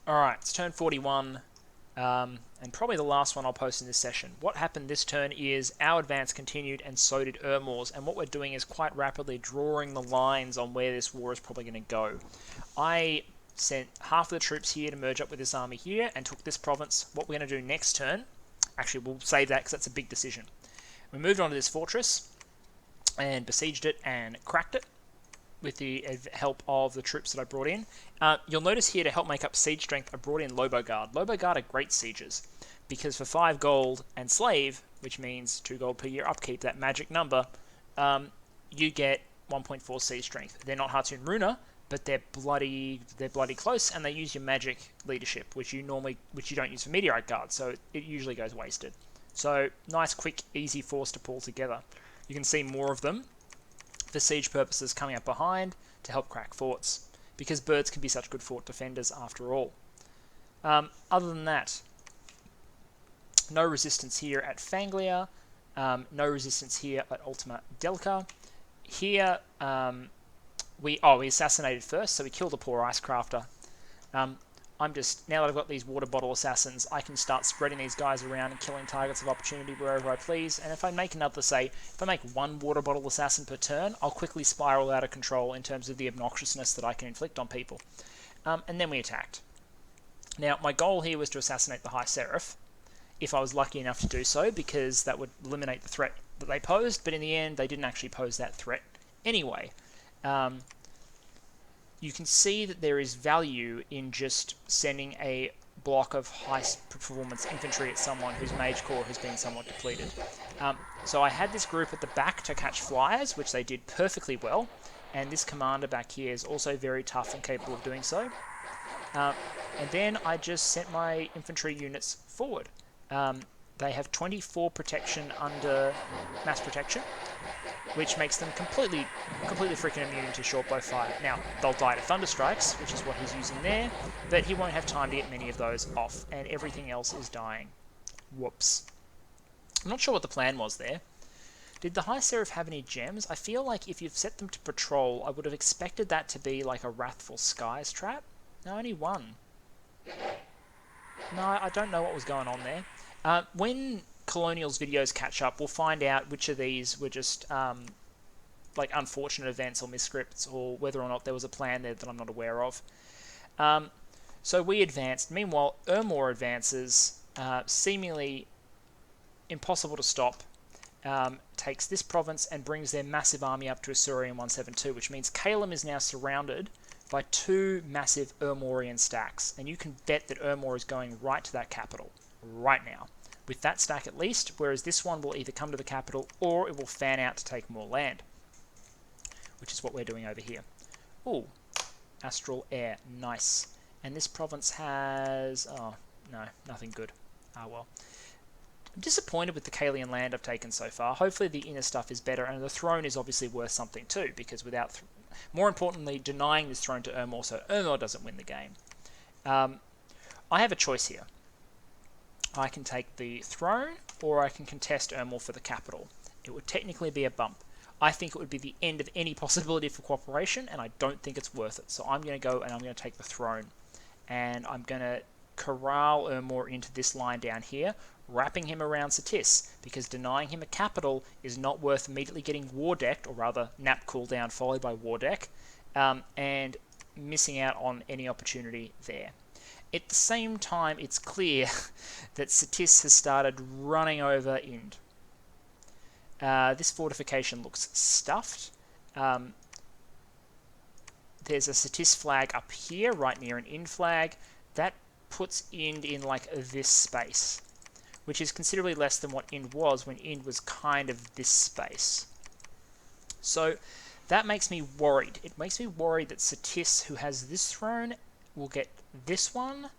Alright, it's turn 41, and probably the last one I'll post in this session. What happened this turn is our advance continued, and so did Ermor's, and what we're doing is quite rapidly drawing the lines on where this war is probably going to go. I sent half of the troops here to merge up with this army here, and took this province. What we're going to do next turn, actually we'll save that because that's a big decision. We moved on to this fortress, and besieged it, and cracked it, with the help of the troops that I brought in. You'll notice here to help make up siege strength, I brought in Lobo Guard. Lobo Guard are great sieges, because for 5 gold and slave, which means 2 gold per year upkeep, that magic number, you get 1.4 siege strength. They're not Hartoon Runa, but they're bloody close, and they use your magic leadership, which you don't use for Meteorite Guard, so it usually goes wasted. So nice, quick, easy force to pull together. You can see more of them for siege purposes coming up behind to help crack forts, because birds can be such good fort defenders after all. Other than that, no resistance here at Fanglia, no resistance here at Ultima Delca. Here, we assassinated first, so we killed a poor ice crafter. Now that I've got these water bottle assassins, I can start spreading these guys around and killing targets of opportunity wherever I please. And if I make if I make 1 water bottle assassin per turn, I'll quickly spiral out of control in terms of the obnoxiousness that I can inflict on people. And then we attacked. Now, my goal here was to assassinate the High Seraph, if I was lucky enough to do so, because that would eliminate the threat that they posed, but in the end, they didn't actually pose that threat anyway. You can see that there is value in just sending a block of high performance infantry at someone whose mage core has been somewhat depleted. So I had this group at the back to catch flyers, which they did perfectly well, and this commander back here is also very tough and capable of doing so. And then I just sent my infantry units forward. They have 24 protection under mass protection, which makes them completely freaking immune to short bow fire. Now, they'll die to thunder strikes, which is what he's using there, but he won't have time to get many of those off, and everything else is dying. Whoops. I'm not sure what the plan was there. Did the High Seraph have any gems? I feel like if you've set them to patrol, I would have expected that to be like a Wrathful Skies trap. No, only 1. No, I don't know what was going on there. When Colonial's videos catch up, we'll find out which of these were just like unfortunate events or misscripts, or whether or not there was a plan there that I'm not aware of. So we advanced. Meanwhile, Ermor advances, seemingly impossible to stop, takes this province and brings their massive army up to Asurorian 172, which means Caelum is now surrounded by 2 massive Ermorian stacks, and you can bet that Ermor is going right to that capital right now, with that stack at least, whereas this one will either come to the capital or it will fan out to take more land, which is what we're doing over here. Ooh, Astral Air, nice. And this province has... oh, no, nothing good. Ah, well. I'm disappointed with the Caelian land I've taken so far. Hopefully the inner stuff is better, and the throne is obviously worth something too, because without... more importantly, denying this throne to Ermor, so Ermor doesn't win the game. I have a choice here. I can take the throne, or I can contest Ermor for the capital. It would technically be a bump. I think it would be the end of any possibility for cooperation, and I don't think it's worth it. So I'm going to go and I'm going to take the throne. And I'm going to corral Ermor into this line down here, wrapping him around Satis, because denying him a capital is not worth immediately getting war decked, or rather nap cooldown followed by war deck, and missing out on any opportunity there. At the same time, it's clear that Satis has started running over Ind. This fortification looks stuffed. There's a Satis flag up here, right near an Ind flag. That puts Ind in like this space, which is considerably less than what Ind was when Ind was kind of this space. So that makes me worried. It makes me worried that Satis, who has this throne, will get this one,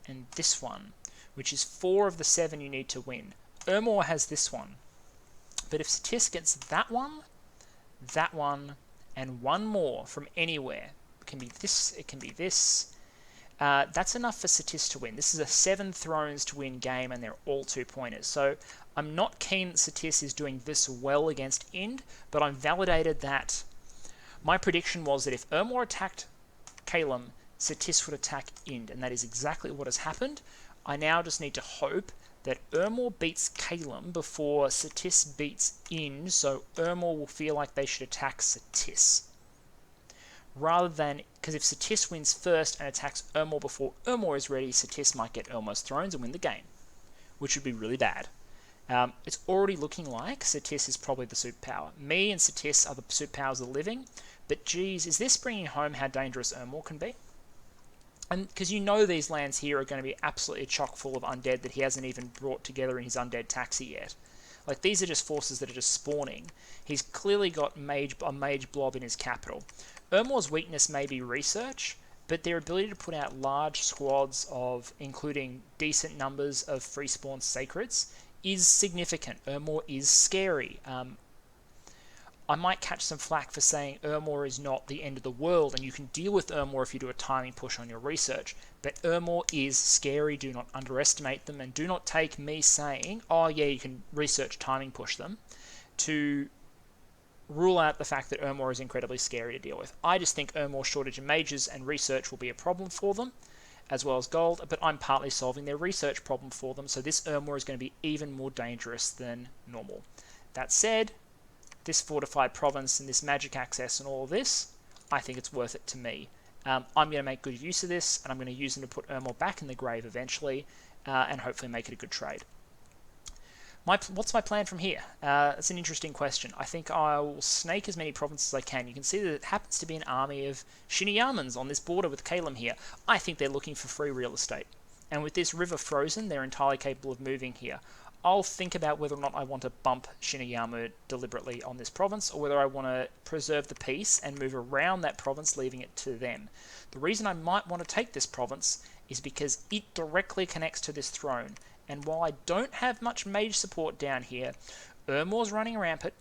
and this one, which is 4 of the 7 you need to win. Ermor has this one. But if Satis gets that one, and 1 more from anywhere, it can be this, it can be this, that's enough for Satis to win. This is a 7 thrones to win game, and they're all 2-pointers. So I'm not keen that Satis is doing this well against Ind, but I'm validated that my prediction was that if Ermor attacked Caelum, Satis would attack Ind, and that is exactly what has happened. I now just need to hope that Ermor beats Caelum before Satis beats Ind, so Ermor will feel like they should attack Satis. Rather than, because if Satis wins first and attacks Ermor before Ermor is ready, Satis might get Ermor's thrones and win the game, which would be really bad. It's already looking like Satis is probably the superpower. Me and Satis are the superpowers of the living, but geez, is this bringing home how dangerous Ermor can be? And because you know these lands here are going to be absolutely chock full of undead that he hasn't even brought together in his undead taxi yet. Like, these are just forces that are just spawning. He's clearly got a mage blob in his capital. Ermor's weakness may be research, but their ability to put out large squads of, including decent numbers of free spawn sacreds, is significant. Ermor is scary. I might catch some flack for saying Ermor is not the end of the world, and you can deal with Ermor if you do a timing push on your research. But Ermor is scary. Do not underestimate them, and do not take me saying, oh yeah, you can research timing push them, to rule out the fact that Ermor is incredibly scary to deal with. I just think Ermor's shortage of mages and research will be a problem for them, as well as gold, but I'm partly solving their research problem for them, so this Ermor is going to be even more dangerous than normal. That said, this fortified province and this magic access and all of this, I think it's worth it to me. I'm going to make good use of this, and I'm going to use them to put Ermor back in the grave eventually, and hopefully make it a good trade. What's my plan from here? That's an interesting question. I think I will snake as many provinces as I can. You can see that it happens to be an army of Shiniyamans on this border with Caelum here. I think they're looking for free real estate. And with this river frozen, they're entirely capable of moving here. I'll think about whether or not I want to bump Shiniyama deliberately on this province, or whether I want to preserve the peace and move around that province, leaving it to them. The reason I might want to take this province is because it directly connects to this throne. And while I don't have much mage support down here, Ermor's running rampant,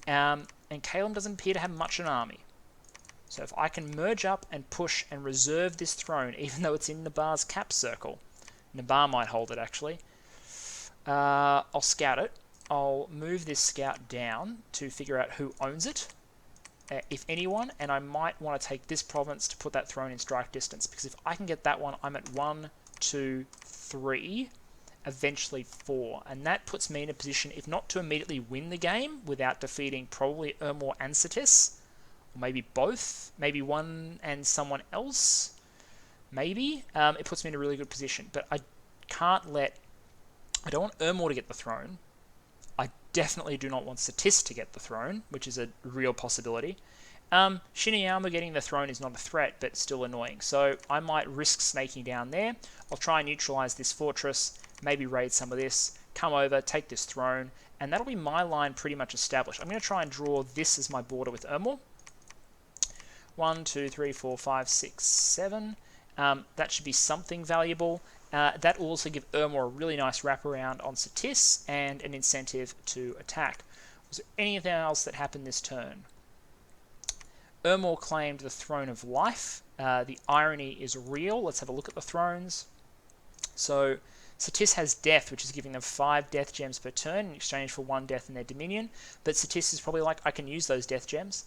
and Caelum doesn't appear to have much an army. So if I can merge up and push and reserve this throne, even though it's in Nabar's cap circle, Nabar might hold it actually, I'll scout it. I'll move this scout down to figure out who owns it, if anyone, and I might want to take this province to put that throne in strike distance, because if I can get that one, I'm at 1, 2, 3... eventually 4, and that puts me in a position, if not to immediately win the game without defeating probably Ermor and Satis, or maybe both, maybe one and someone else, maybe, it puts me in a really good position. But I don't want Ermor to get the throne. I definitely do not want Satis to get the throne, which is a real possibility. Shiniyama getting the throne is not a threat, but still annoying, so I might risk snaking down there. I'll try and neutralize this fortress, maybe raid some of this, come over, take this throne, and that'll be my line pretty much established. I'm going to try and draw this as my border with Ermor. 1, 2, 3, 4, 5, 6, 7. That should be something valuable. That will also give Ermor a really nice wraparound on Satis and an incentive to attack. Was there anything else that happened this turn? Ermor claimed the Throne of Life. The irony is real. Let's have a look at the thrones. So Satis has Death, which is giving them 5 Death Gems per turn in exchange for 1 Death in their Dominion. But Satis is probably like, I can use those Death Gems.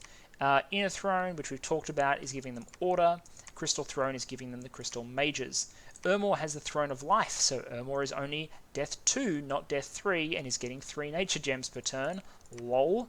Inner Throne, which we've talked about, is giving them Order. Crystal Throne is giving them the Crystal Mages. Ermor has the Throne of Life, so Ermor is only Death 2, not Death 3, and is getting 3 Nature Gems per turn. Lol.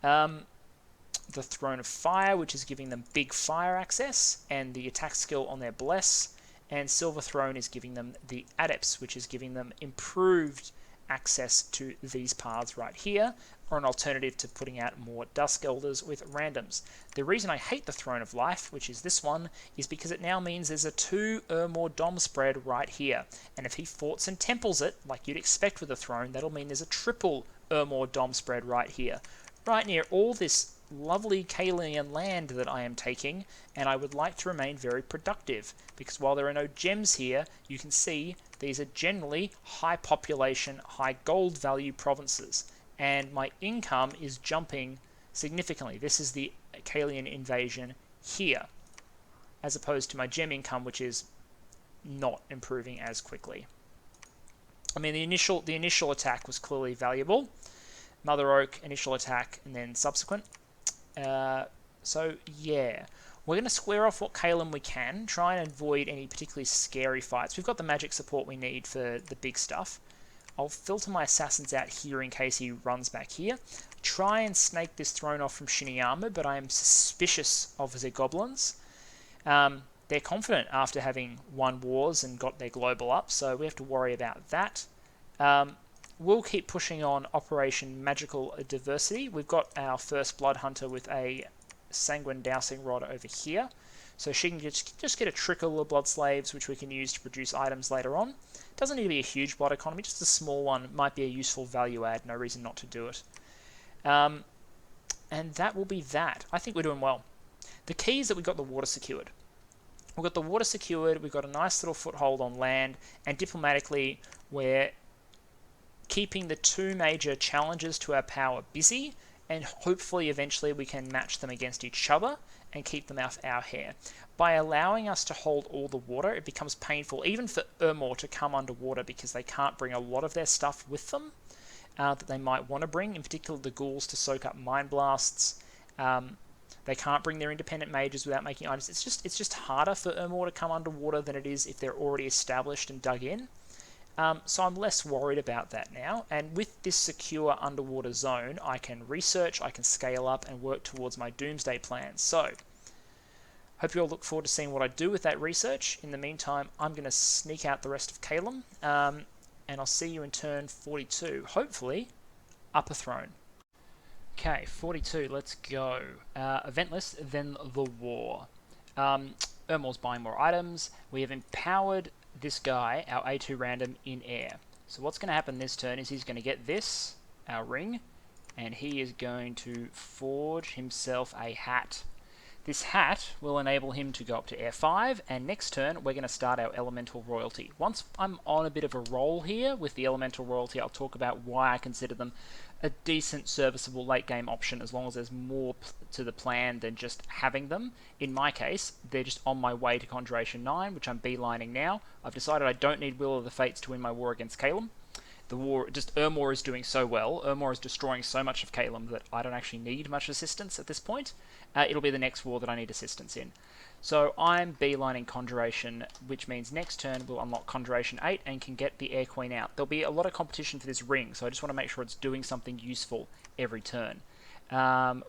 The Throne of Fire, which is giving them big fire access, and the attack skill on their Bless. And Silver Throne is giving them the Adepts, which is giving them improved access to these paths right here, or an alternative to putting out more Dusk Elders with randoms. The reason I hate the Throne of Life, which is this one, is because it now means there's a 2 Ermor Dom spread right here, and if he forts and temples it, like you'd expect with a throne, that'll mean there's a triple Ermor Dom spread right here, right near all this lovely Caelian land that I am taking, and I would like to remain very productive, because while there are no gems here, you can see these are generally high population, high gold value provinces, and my income is jumping significantly. This is the Caelian invasion here, as opposed to my gem income, which is not improving as quickly. I mean, the initial attack was clearly valuable. Mother Oak, initial attack, and then subsequent. So yeah, We're going to square off what Caelum we can, try and avoid any particularly scary fights. We've got the magic support we need for the big stuff. I'll filter my assassins out here in case he runs back here. Try and snake this throne off from Shiniyama, but I am suspicious of the goblins. They're confident after having won wars and got their global up, so we have to worry about that. We'll keep pushing on Operation Magical Diversity. We've got our first Blood Hunter with a Sanguine Dowsing Rod over here, so she can just get a trickle of Blood Slaves, which we can use to produce items later on. Doesn't need to be a huge blood economy, just a small one might be a useful value add, no reason not to do it. And that will be that. I think we're doing well. The key is that we got the water secured. We've got the water secured, we've got a nice little foothold on land, and diplomatically we're keeping the two major challenges to our power busy, and hopefully eventually we can match them against each other and keep them off our hair. By allowing us to hold all the water, it becomes painful even for Ermor to come underwater because they can't bring a lot of their stuff with them that they might want to bring, in particular the ghouls to soak up mind blasts. They can't bring their independent mages without making items. It's just harder for Ermor to come underwater than it is if they're already established and dug in. So I'm less worried about that now. And with this secure underwater zone, I can research, I can scale up, and work towards my doomsday plans. So, hope you all look forward to seeing what I do with that research. In the meantime, I'm going to sneak out the rest of Caelum, and I'll see you in turn 42. Hopefully, up a throne. Okay, 42, let's go. Eventless, then the war. Ermor's buying more items. We have empowered this guy, our A2 random, in air. So what's going to happen this turn is he's going to get this, our ring, and he is going to forge himself a hat. This hat will enable him to go up to Air 5, and next turn we're going to start our Elemental Royalty. Once I'm on a bit of a roll here with the Elemental Royalty, I'll talk about why I consider them a decent, serviceable late-game option as long as there's more to the plan than just having them. In my case, they're just on my way to Conjuration 9, which I'm beelining now. I've decided I don't need Will of the Fates to win my war against Caelum. The war, just Ermor is doing so well. Ermor is destroying so much of Caelum that I don't actually need much assistance at this point. It'll be the next war that I need assistance in. So I'm beelining Conjuration, which means next turn we'll unlock Conjuration 8 and can get the Air Queen out. There'll be a lot of competition for this ring, so I just want to make sure it's doing something useful every turn.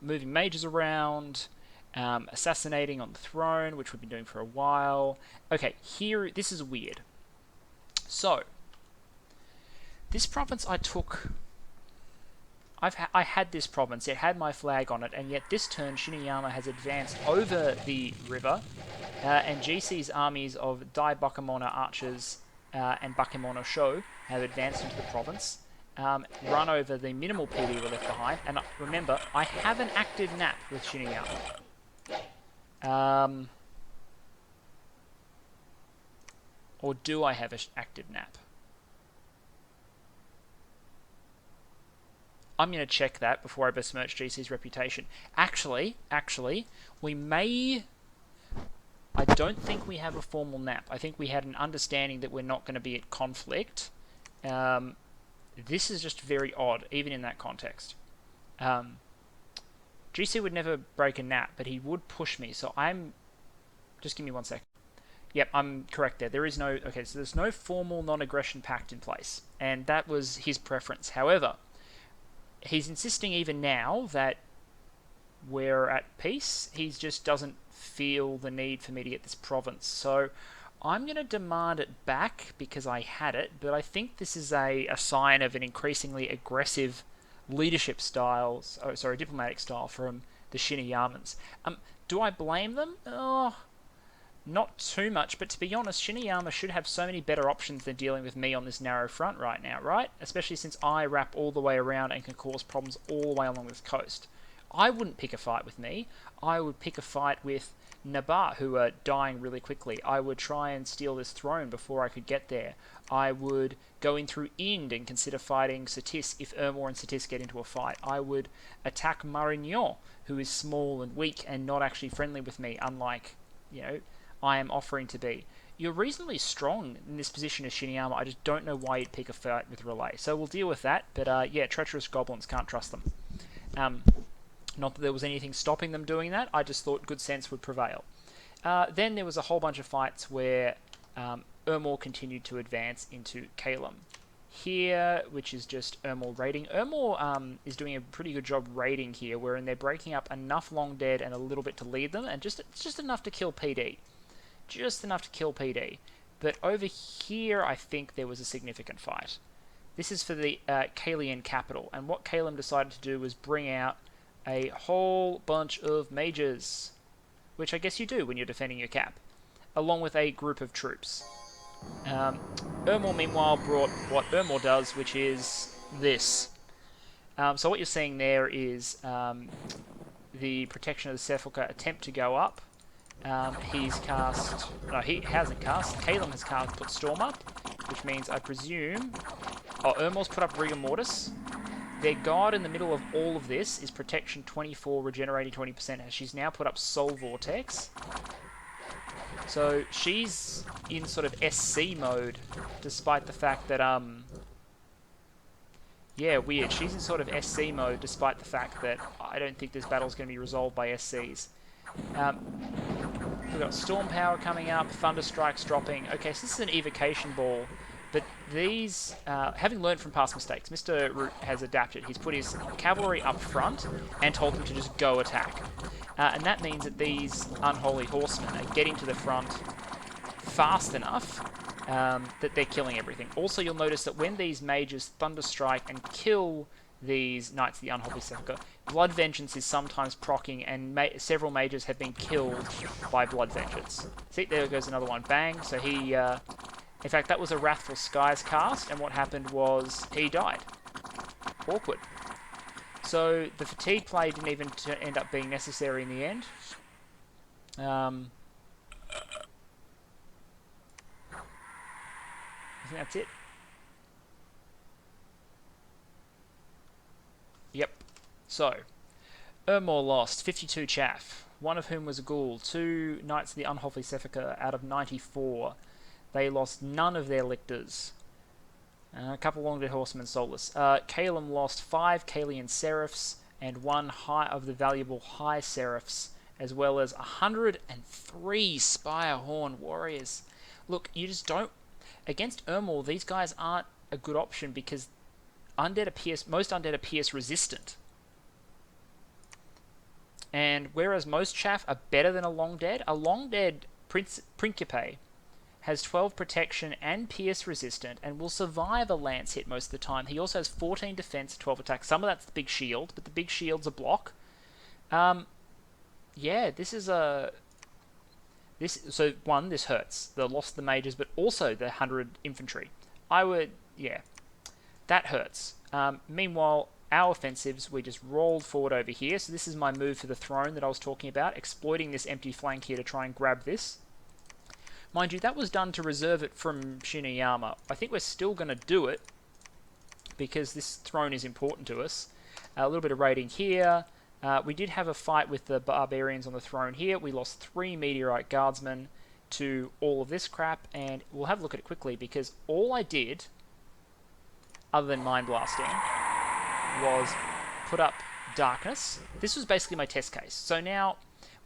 Moving mages around, assassinating on the throne, which we've been doing for a while. Okay, here, this is weird. So, this province I took... I had this province, it had my flag on it, and yet this turn Shiniyama has advanced over the river, and GC's armies of Dai Bakemono archers and Bakemono Sho have advanced into the province, run over the minimal PD we left behind, and remember, I have an active nap with Shiniyama. Or do I have an active nap? I'm going to check that before I besmirch GC's reputation. Actually, we may... I don't think we have a formal nap. I think we had an understanding that we're not going to be at conflict. This is just very odd, even in that context. GC would never break a nap, but he would push me, so I'm... Just give me 1 sec. Yep, I'm correct there. There is no... Okay, so there's no formal non-aggression pact in place, and that was his preference. However... He's insisting even now that we're at peace. He just doesn't feel the need for me to get this province. So I'm going to demand it back because I had it, but I think this is a sign of an increasingly aggressive leadership style, diplomatic style from the Shiniyamans. Do I blame them? Oh, not too much, but to be honest, Shiniyama should have so many better options than dealing with me on this narrow front right now, right? Especially since I wrap all the way around and can cause problems all the way along this coast. I wouldn't pick a fight with me. I would pick a fight with Nabar, who are dying really quickly. I would try and steal this throne before I could get there. I would go in through Ind and consider fighting Satis if Ermor and Satis get into a fight. I would attack Marignan, who is small and weak and not actually friendly with me, unlike, I am offering to be. You're reasonably strong in this position as Shiniyama. I just don't know why you'd pick a fight with Relay. So we'll deal with that. But yeah, treacherous goblins, can't trust them. Not that there was anything stopping them doing that, I just thought good sense would prevail. Then there was a whole bunch of fights where Ermor continued to advance into Caelum. Here, which is just Ermor raiding. Ermor is doing a pretty good job raiding here, wherein they're breaking up enough long dead and a little bit to lead them, and it's just enough to kill PD. Just enough to kill PD. But over here, I think there was a significant fight. This is for the Caelian capital, and what Caelum decided to do was bring out a whole bunch of mages, which I guess you do when you're defending your cap, along with a group of troops. Ermor, meanwhile, brought what Ermor does, which is this. So what you're seeing there is the Protection of the Sepulchre attempt to go up. He's cast... No, he hasn't cast. Caelum has put Storm up, which means, I presume... Oh, Ermor's put up Rigor Mortis. Their god in the middle of all of this is Protection 24, regenerating 20%, as she's now put up Soul Vortex. So she's in sort of SC mode, despite the fact that, yeah, weird. She's in sort of SC mode, despite the fact that I don't think this battle's going to be resolved by SCs. We've got Storm Power coming up, Thunder Strikes dropping. Okay, so this is an Evocation Ball. But these, having learned from past mistakes, Mr. Root has adapted. He's put his cavalry up front and told them to just go attack. And that means that these unholy horsemen are getting to the front fast enough that they're killing everything. Also, you'll notice that when these mages thunderstrike and kill these Knights of the Unholy Sepulchre, Blood Vengeance is sometimes proccing, and several mages have been killed by Blood Vengeance. See, there goes another one. Bang. So he... in fact, that was a Wrathful Skies cast, and what happened was he died. Awkward. So the fatigue play didn't even end up being necessary in the end. I think that's it. Yep. So, Ermor lost 52 chaff, one of whom was a ghoul, 2 Knights of the Unholy Sepulchre out of 94. They lost none of their lictors. A couple long-dead horsemen soulless. Caelum lost 5 Caelian Seraphs and 1 of the valuable High Seraphs, as well as 103 Spirehorn warriors. Look, you just don't... Against Ermor, these guys aren't a good option because most undead are pierce resistant. And whereas most chaff are better than a long dead Principe has 12 protection and pierce resistant and will survive a lance hit most of the time. He also has 14 defense, 12 attack. Some of that's the big shield, but the big shield's a block. Yeah, this is a... So, one, this hurts. The loss of the mages, but also the 100 infantry. Yeah, that hurts. Meanwhile, our offensives, we just rolled forward over here. So this is my move for the throne that I was talking about, exploiting this empty flank here to try and grab this. Mind you, that was done to reserve it from Shiniyama. I think we're still going to do it, because this throne is important to us. A little bit of raiding here. We did have a fight with the barbarians on the throne here. We lost 3 meteorite guardsmen to all of this crap, and we'll have a look at it quickly, because all I did, other than mind blasting, was put up darkness. This was basically my test case. So now...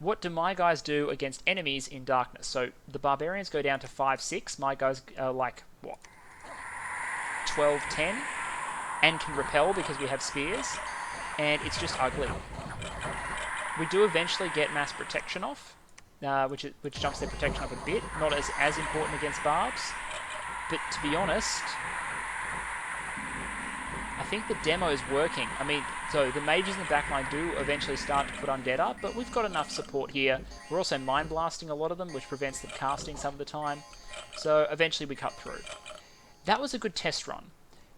what do my guys do against enemies in darkness? So the barbarians go down to 5-6. My guys are like, what? 12-10. And can repel because we have spears. And it's just ugly. We do eventually get mass protection off, which jumps their protection up a bit. Not as important against barbs. But to be honest, I think the demo is working. I mean, so the mages in the backline do eventually start to put undead up, but we've got enough support here. We're also mind blasting a lot of them, which prevents them casting some of the time. So eventually we cut through. That was a good test run.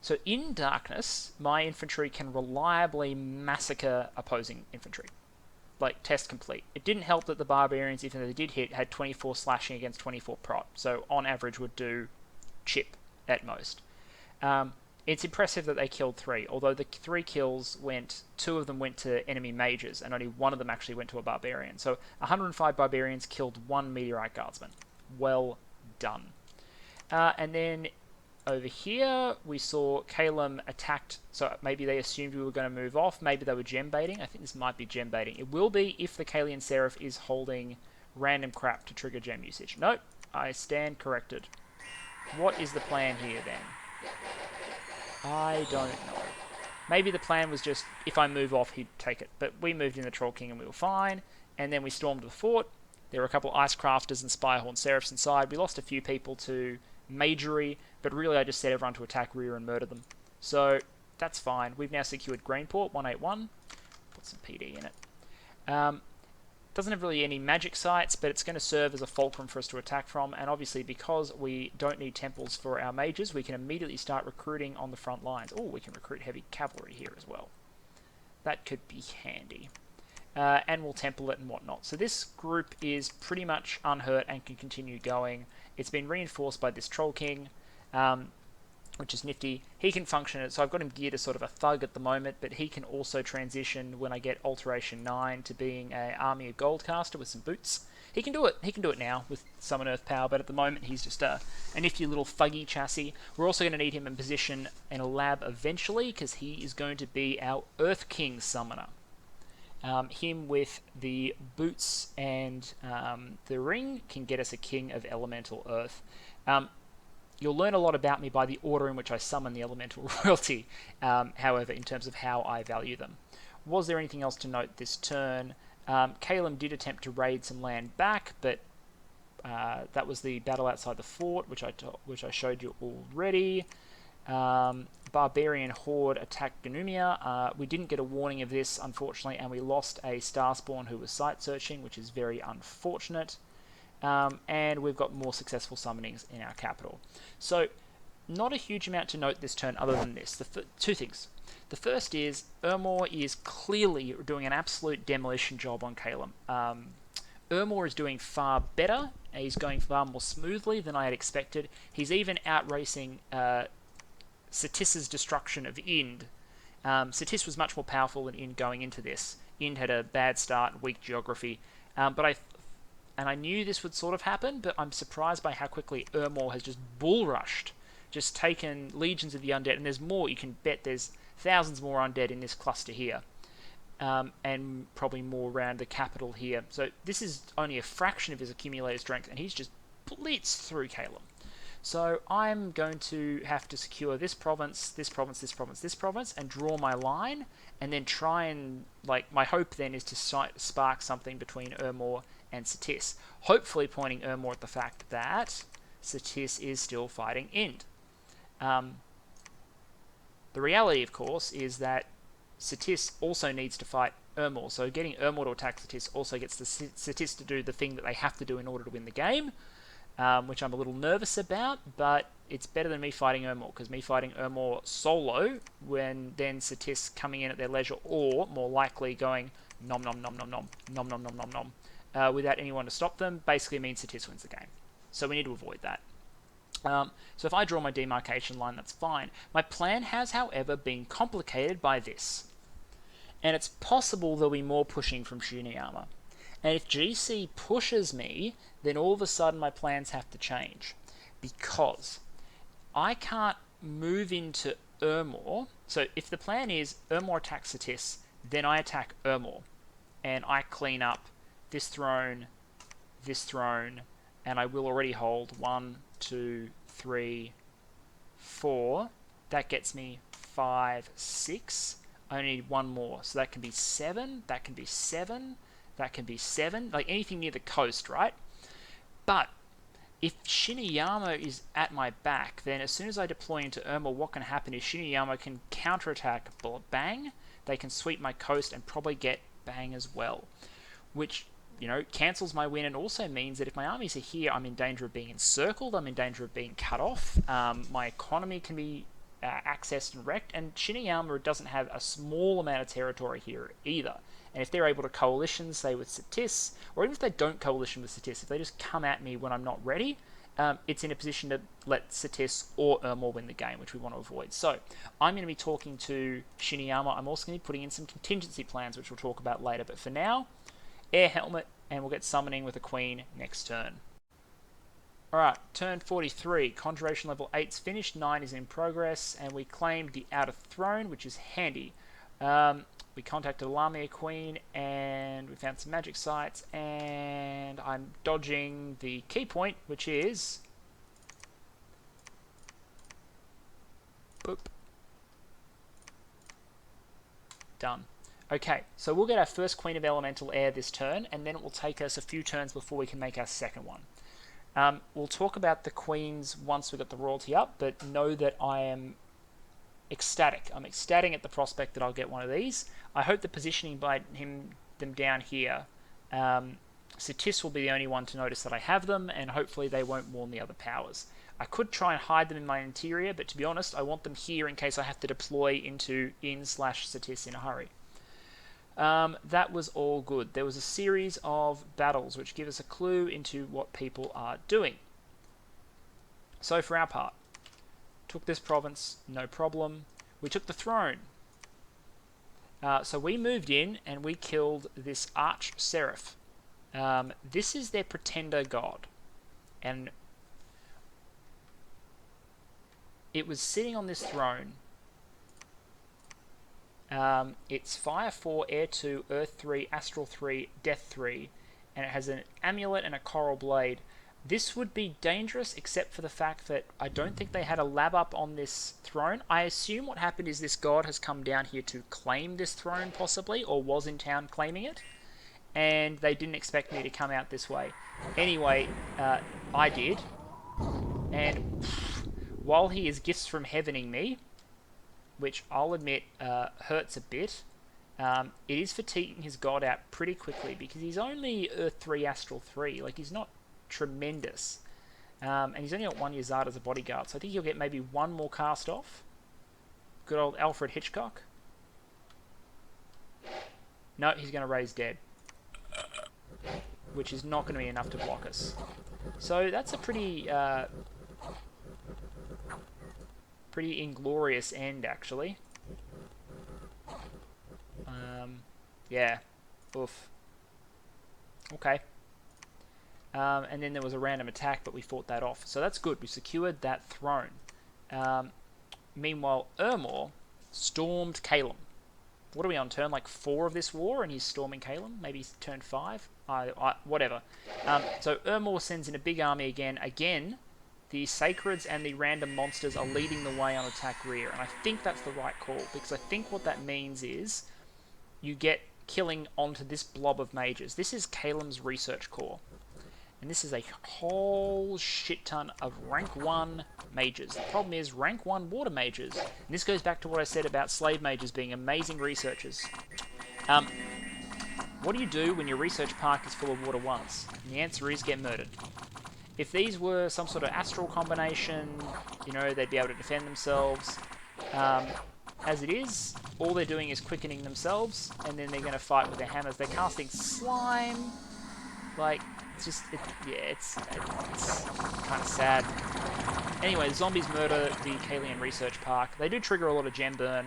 So in darkness, my infantry can reliably massacre opposing infantry. Like, test complete. It didn't help that the barbarians, even though they did hit, had 24 slashing against 24 prot. So on average would do chip at most. It's impressive that they killed 3, although the 3 kills 2 of them went to enemy mages, and only 1 of them actually went to a barbarian. So 105 barbarians killed 1 meteorite guardsman. Well done. And then over here, we saw Caelum attacked, so maybe they assumed we were going to move off. Maybe they were gem baiting. I think this might be gem baiting. It will be if the Caelian Seraph is holding random crap to trigger gem usage. Nope, I stand corrected. What is the plan here then? I don't know. Maybe the plan was just, if I move off, he'd take it. But we moved in the Troll King and we were fine. And then we stormed the fort. There were a couple of Ice Crafters and Spirehorn Seraphs inside. We lost a few people to Magery, but really I just set everyone to attack rear and murder them. So that's fine. We've now secured Greenport, 181. Put some PD in it. Doesn't have really any magic sites, but it's going to serve as a fulcrum for us to attack from, and obviously because we don't need temples for our mages, we can immediately start recruiting on the front lines. Oh, we can recruit heavy cavalry here as well. That could be handy. And we'll temple it and whatnot. So this group is pretty much unhurt and can continue going. It's been reinforced by this Troll King, which is nifty. He can function it, so I've got him geared as sort of a thug at the moment, but he can also transition when I get Alteration 9 to being an army of Goldcaster with some boots. He can do it. He can do it now with Summon Earth Power, but at the moment he's just a nifty little thuggy chassis. We're also going to need him in position in a lab eventually, because he is going to be our Earth King summoner. Him with the boots and the ring can get us a King of Elemental Earth. You'll learn a lot about me by the order in which I summon the Elemental Royalty, however, in terms of how I value them. Was there anything else to note this turn? Caelum did attempt to raid some land back, but that was the battle outside the fort, which I showed you already. Barbarian Horde attacked Ganumia. We didn't get a warning of this, unfortunately, and we lost a Starspawn who was site searching, which is very unfortunate. And we've got more successful summonings in our capital. So, not a huge amount to note this turn other than this. Two things. The first is, Ermor is clearly doing an absolute demolition job on Caelum. Ermor is doing far better, and he's going far more smoothly than I had expected. He's even outracing Satis's destruction of Ind. Satis was much more powerful than Ind going into this. Ind had a bad start, weak geography, and I knew this would sort of happen, but I'm surprised by how quickly Ermor has just bull rushed, just taken legions of the undead, and there's more. You can bet there's thousands more undead in this cluster here, and probably more around the capital here. So this is only a fraction of his accumulated strength, and he's just blitzed through Caelum. So I'm going to have to secure this province, this province, this province, this province, and draw my line, and then try and, my hope then is to spark something between Ermor and Satis, hopefully pointing Ermor at the fact that Satis is still fighting Ind. The reality, of course, is that Satis also needs to fight Ermor, so getting Ermor to attack Satis also gets the Satis to do the thing that they have to do in order to win the game, which I'm a little nervous about, but it's better than me fighting Ermor, because me fighting Ermor solo, when then Satis coming in at their leisure, or more likely going nom nom nom nom nom nom nom nom nom nom without anyone to stop them, basically means Satis wins the game. So we need to avoid that. So if I draw my demarcation line, that's fine. My plan has, however, been complicated by this. And it's possible there'll be more pushing from Shiniyama. And if GC pushes me, then all of a sudden my plans have to change. Because I can't move into Ermor. So if the plan is Ermor attacks Satis, then I attack Ermor. And I clean up this throne, and I will already hold 1, 2, 3, 4. That gets me 5, 6. I only need one more. So that can be 7, that can be 7, that can be 7. Like anything near the coast, right? But if Shiniyama is at my back, then as soon as I deploy into Ermor, what can happen is Shiniyama can counterattack Bang. They can sweep my coast and probably get Bang as well. Which, cancels my win, and also means that if my armies are here, I'm in danger of being encircled, I'm in danger of being cut off, my economy can be accessed and wrecked, and Shiniyama doesn't have a small amount of territory here either. And if they're able to coalition, say, with Satis, or even if they don't coalition with Satis, if they just come at me when I'm not ready, it's in a position to let Satis or Ermor win the game, which we want to avoid. So I'm going to be talking to Shiniyama. I'm also going to be putting in some contingency plans, which we'll talk about later. But for now, Air Helmet, and we'll get summoning with a Queen next turn. Alright, turn 43. Conjuration level 8's finished, 9 is in progress, and we claimed the Outer Throne, which is handy. We contacted a Lamia Queen, and we found some magic sites, and I'm dodging the key point, which is... Boop. Done. Okay, so we'll get our first Queen of Elemental Air this turn, and then it will take us a few turns before we can make our second one. We'll talk about the queens once we got the royalty up, but know that I am ecstatic. I'm ecstatic at the prospect that I'll get one of these. I hope the positioning by them down here, Sitis will be the only one to notice that I have them, and hopefully they won't warn the other powers. I could try and hide them in my interior, but to be honest, I want them here in case I have to deploy into in/Sitis in a hurry. That was all good. There was a series of battles which give us a clue into what people are doing. So for our part, took this province, no problem. We took the throne. So we moved in and we killed this arch seraph. This is their pretender god. And it was sitting on this throne. It's Fire 4, Air 2, Earth 3, Astral 3, Death 3, and it has an amulet and a coral blade. This would be dangerous except for the fact that I don't think they had a lab up on this throne. I assume what happened is this god has come down here to claim this throne possibly, or was in town claiming it, and they didn't expect me to come out this way. Anyway, I did, and while he is gifts from heavening me, which I'll admit hurts a bit, it is fatiguing his god out pretty quickly because he's only Earth 3, Astral 3. Like, he's not tremendous. And he's only got one Yazard as a bodyguard, so I think he'll get maybe one more cast off. Good old Alfred Hitchcock. No, he's going to raise dead, which is not going to be enough to block us. So that's a pretty inglorious end, actually. Yeah. Oof. Okay. And then there was a random attack, but we fought that off. So that's good. We secured that throne. Meanwhile, Ermor stormed Caelum. What are we on, turn like 4 of this war, and he's storming Caelum? Maybe turn 5? Whatever. So Ermor sends in a big army again. Again, the Sacreds and the random monsters are leading the way on attack rear, and I think that's the right call, because I think what that means is you get killing onto this blob of mages. This is Caelum's research core, and this is a whole shit ton of rank 1 mages. The problem is rank 1 water mages, and this goes back to what I said about slave mages being amazing researchers. What do you do when your research park is full of water ones? And the answer is get murdered. If these were some sort of astral combination, you know, they'd be able to defend themselves. As it is, all they're doing is quickening themselves, and then they're going to fight with their hammers. They're casting slime. Like, it's just, it's kind of sad. Anyway, the zombies murder the Caelum research park. They do trigger a lot of gem burn,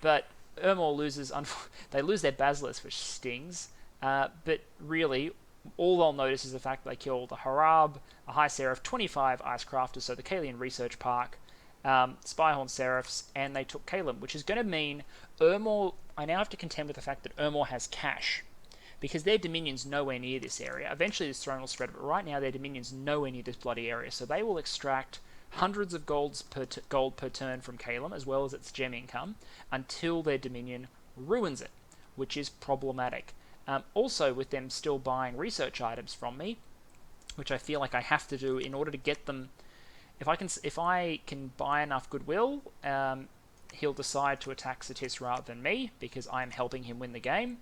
but Ermor loses, they lose their basilisk, which stings. But really, all they'll notice is the fact that they killed a Harab, a High Seraph, 25 Ice Crafters, so the Caelum Research Park, Spyhorn Seraphs, and they took Caelum, which is going to mean Ermor... I now have to contend with the fact that Ermor has cash, because their dominion's nowhere near this area. Eventually this throne will spread, but right now their dominion's nowhere near this bloody area, so they will extract hundreds of gold per turn from Caelum, as well as its gem income, until their dominion ruins it, which is problematic. Also, with them still buying research items from me, which I feel like I have to do in order to get them. If I can buy enough goodwill, he'll decide to attack Sitis rather than me, because I'm helping him win the game.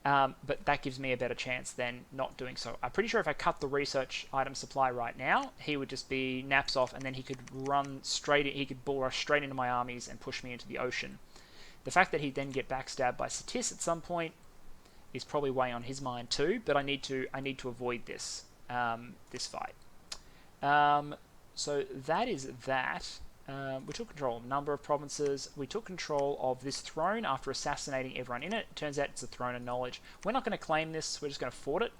But that gives me a better chance than not doing so. I'm pretty sure if I cut the research item supply right now, he would just be naps off, and then he could run straight. He could bull rush straight into my armies and push me into the ocean. The fact that he'd then get backstabbed by Sitis at some point is probably weighing on his mind too. But I need to avoid this this fight. So that is that. We took control of a number of provinces. We took control of this throne after assassinating everyone in it. It turns out it's a throne of knowledge. We're not going to claim this. We're just going to fort it.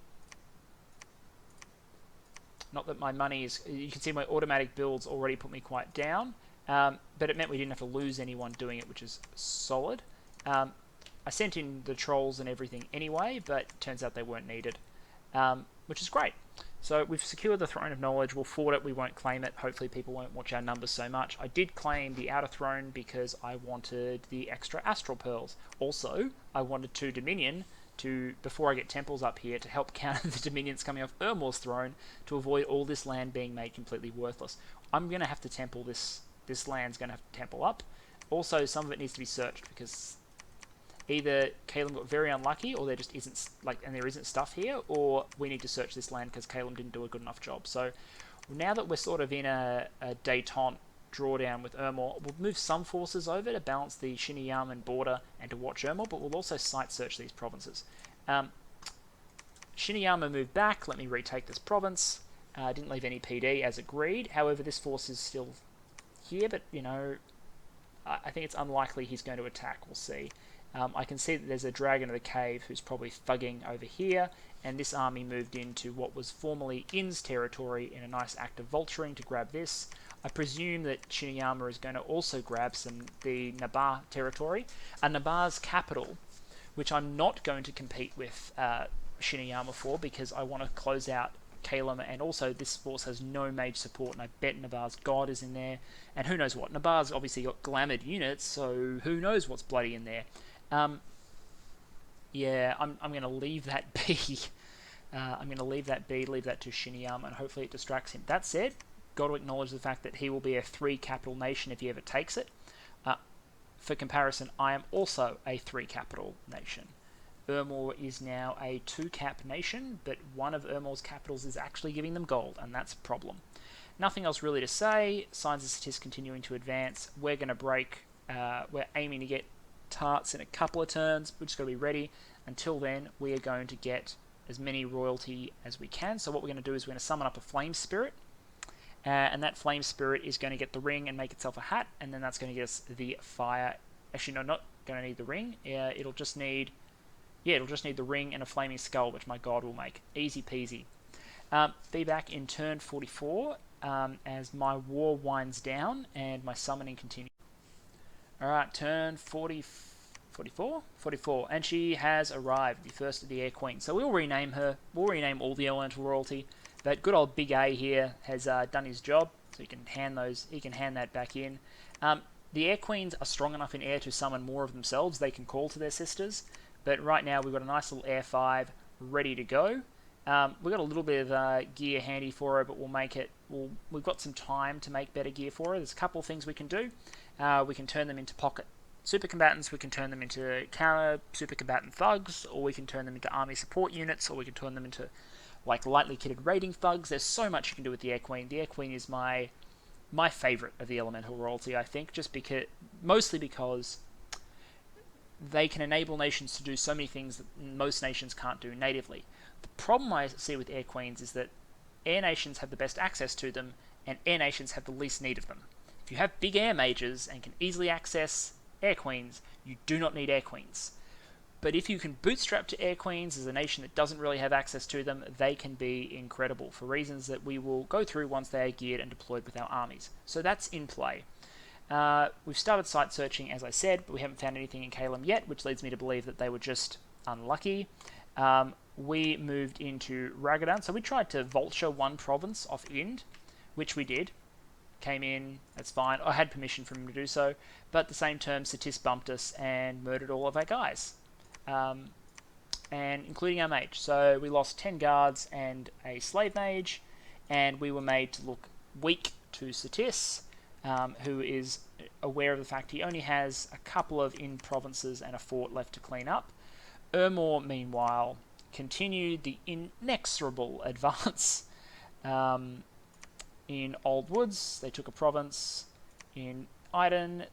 Not that my money is... You can see my automatic builds already put me quite down, but it meant we didn't have to lose anyone doing it, which is solid. I sent in the trolls and everything anyway, but turns out they weren't needed, which is great. So we've secured the Throne of Knowledge. We'll fort it. We won't claim it. Hopefully people won't watch our numbers so much. I did claim the Outer Throne because I wanted the extra Astral Pearls. Also, I wanted 2 Dominion to, before I get temples up here, to help counter the Dominions coming off Ermor's throne, to avoid all this land being made completely worthless. I'm going to have to temple this. This land's going to have to temple up. Also, some of it needs to be searched because either Caelum got very unlucky, or there just isn't, like, and there isn't stuff here, or we need to search this land because Caelum didn't do a good enough job. So now that we're sort of in a détente drawdown with Ermor, we'll move some forces over to balance the Shiniyaman border and to watch Ermor, but we'll also site search these provinces. Shiniyama moved back. Let me retake this province. Didn't leave any PD as agreed. However, this force is still here, but, you know, I think it's unlikely he's going to attack. We'll see. I can see that there's a Dragon of the Cave who's probably thugging over here, and this army moved into what was formerly In's territory in a nice act of vulturing to grab this. I presume that Shiniyama is going to also grab the Nabar territory, and Nabar's capital, which I'm not going to compete with Shiniyama for because I want to close out Caelum, and also this force has no mage support, and I bet Nabar's God is in there, and who knows what. Nabar's obviously got glamoured units, so who knows what's bloody in there. Yeah, I'm going to leave that be. I'm going to leave that be, leave that to Shiniyama, and hopefully it distracts him. That said, got to acknowledge the fact that he will be a 3 capital nation if he ever takes it. For comparison, I am also a 3 capital nation. Ermor is now a 2 cap nation, but one of Ermor's capitals is actually giving them gold, and that's a problem. Nothing else really to say. Signs of Satis continuing to advance. We're going to break. We're aiming to get tarts in a couple of turns. We're just going to be ready. Until then, we are going to get as many royalty as we can. So what we're going to do is we're going to summon up a flame spirit, and that flame spirit is going to get the ring and make itself a hat, and then that's going to get us the fire. Actually, no, not going to need the ring. It'll just need the ring and a flaming skull, which my god will make. Easy peasy. Be back in turn 44 as my war winds down and my summoning continues. Alright, turn 44, and she has arrived, the first of the Air Queen. So we'll rename her. We'll rename all the elemental royalty. But good old Big A here has done his job, so he can hand that back in. The Air Queens are strong enough in air to summon more of themselves. They can call to their sisters. But right now we've got a nice little Air 5 ready to go. We've got a little bit of gear handy for her, but we'll make it. We've got some time to make better gear for her. There's a couple of things we can do. We can turn them into pocket super combatants, we can turn them into counter super combatant thugs, or we can turn them into army support units, or we can turn them into like lightly kitted raiding thugs. There's so much you can do with the Air Queen. The Air Queen is my favourite of the elemental royalty, I think, mostly because they can enable nations to do so many things that most nations can't do natively. The problem I see with Air Queens is that air nations have the best access to them, and air nations have the least need of them. If you have big air mages and can easily access Air Queens, you do not need Air Queens. But if you can bootstrap to Air Queens as a nation that doesn't really have access to them, they can be incredible for reasons that we will go through once they are geared and deployed with our armies. So that's in play. We've started site searching, as I said, but we haven't found anything in Caelum yet, which leads me to believe that they were just unlucky. We moved into Ragadan, so we tried to vulture one province off Ind, which we did. Came in, that's fine. I had permission from him to do so, but at the same term, Satis bumped us and murdered all of our guys, and including our mage. So we lost 10 guards and a slave mage, and we were made to look weak to Satis, who is aware of the fact he only has a couple of Ind provinces and a fort left to clean up. Ermor, meanwhile, continued the inexorable advance. In Old Woods, they took a province. In Iden,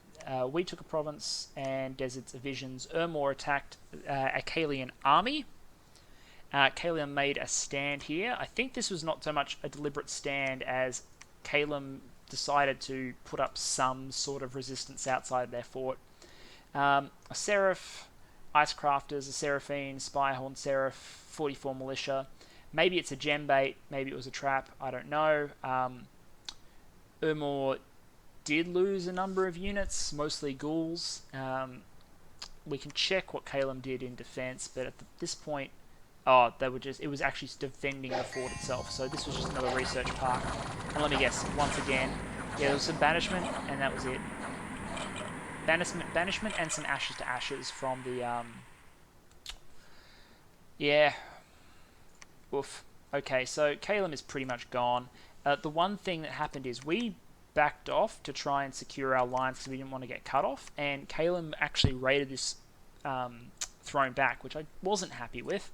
we took a province. And Deserts of Visions, Ermor attacked a Caelian army. Caelum made a stand here. I think this was not so much a deliberate stand as Caelum decided to put up some sort of resistance outside their fort. A Seraph, Icecrafters, a Seraphine, Spyhorn Seraph, 44 Militia. Maybe it's a gem bait, maybe it was a trap, I don't know. Ermor did lose a number of units, mostly ghouls. We can check what Caelum did in defense, but at this point, it was actually defending the fort itself. So this was just another research park. And let me guess, once again, yeah, there was some banishment, and that was it. Banishment and some ashes to ashes from the, yeah. Oof. Okay, so Caelum is pretty much gone. The one thing that happened is we backed off to try and secure our lines because we didn't want to get cut off, and Caelum actually raided this throne back, which I wasn't happy with,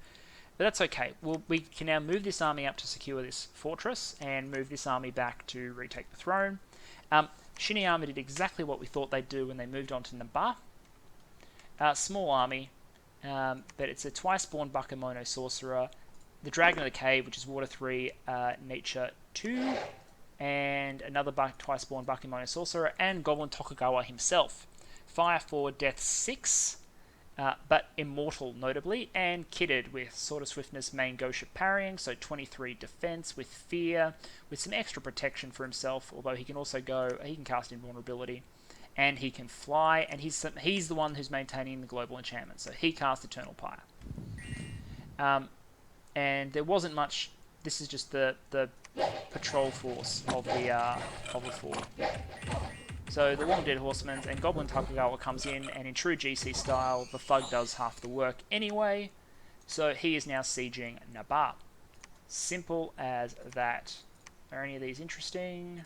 but that's okay. We can now move this army up to secure this fortress and move this army back to retake the throne. Shinny army did exactly what we thought they'd do when they moved on to Nabar. Small army, but it's a twice-born Bakemono sorcerer, the Dragon of the Cave, which is Water 3, Nature 2, and another twice-born Bakemono sorcerer, and Goblin Tokugawa himself. Fire 4, Death 6, but immortal notably, and kitted with Sword of Swiftness, main Gosha parrying, so 23 defense with fear, with some extra protection for himself, although he can also he can cast Invulnerability, and he can fly, and he's the one who's maintaining the global enchantment, so he casts Eternal Pyre. And there wasn't much. This is just the patrol force of the fort. So the Long Dead Horsemen and Goblin Tokugawa comes in, and in true GC style, the Thug does half the work anyway. So he is now sieging Nabar. Simple as that. Are any of these interesting?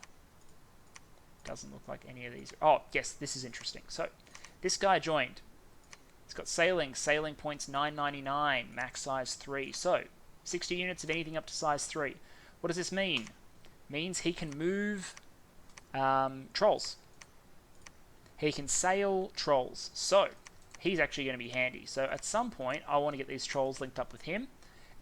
Doesn't look like any of these. Oh yes, this is interesting. So this guy joined. It's got sailing points 999, max size 3. So 60 units of anything up to size 3. What does this mean? Means he can move trolls. He can sail trolls. So he's actually going to be handy. So at some point, I want to get these trolls linked up with him,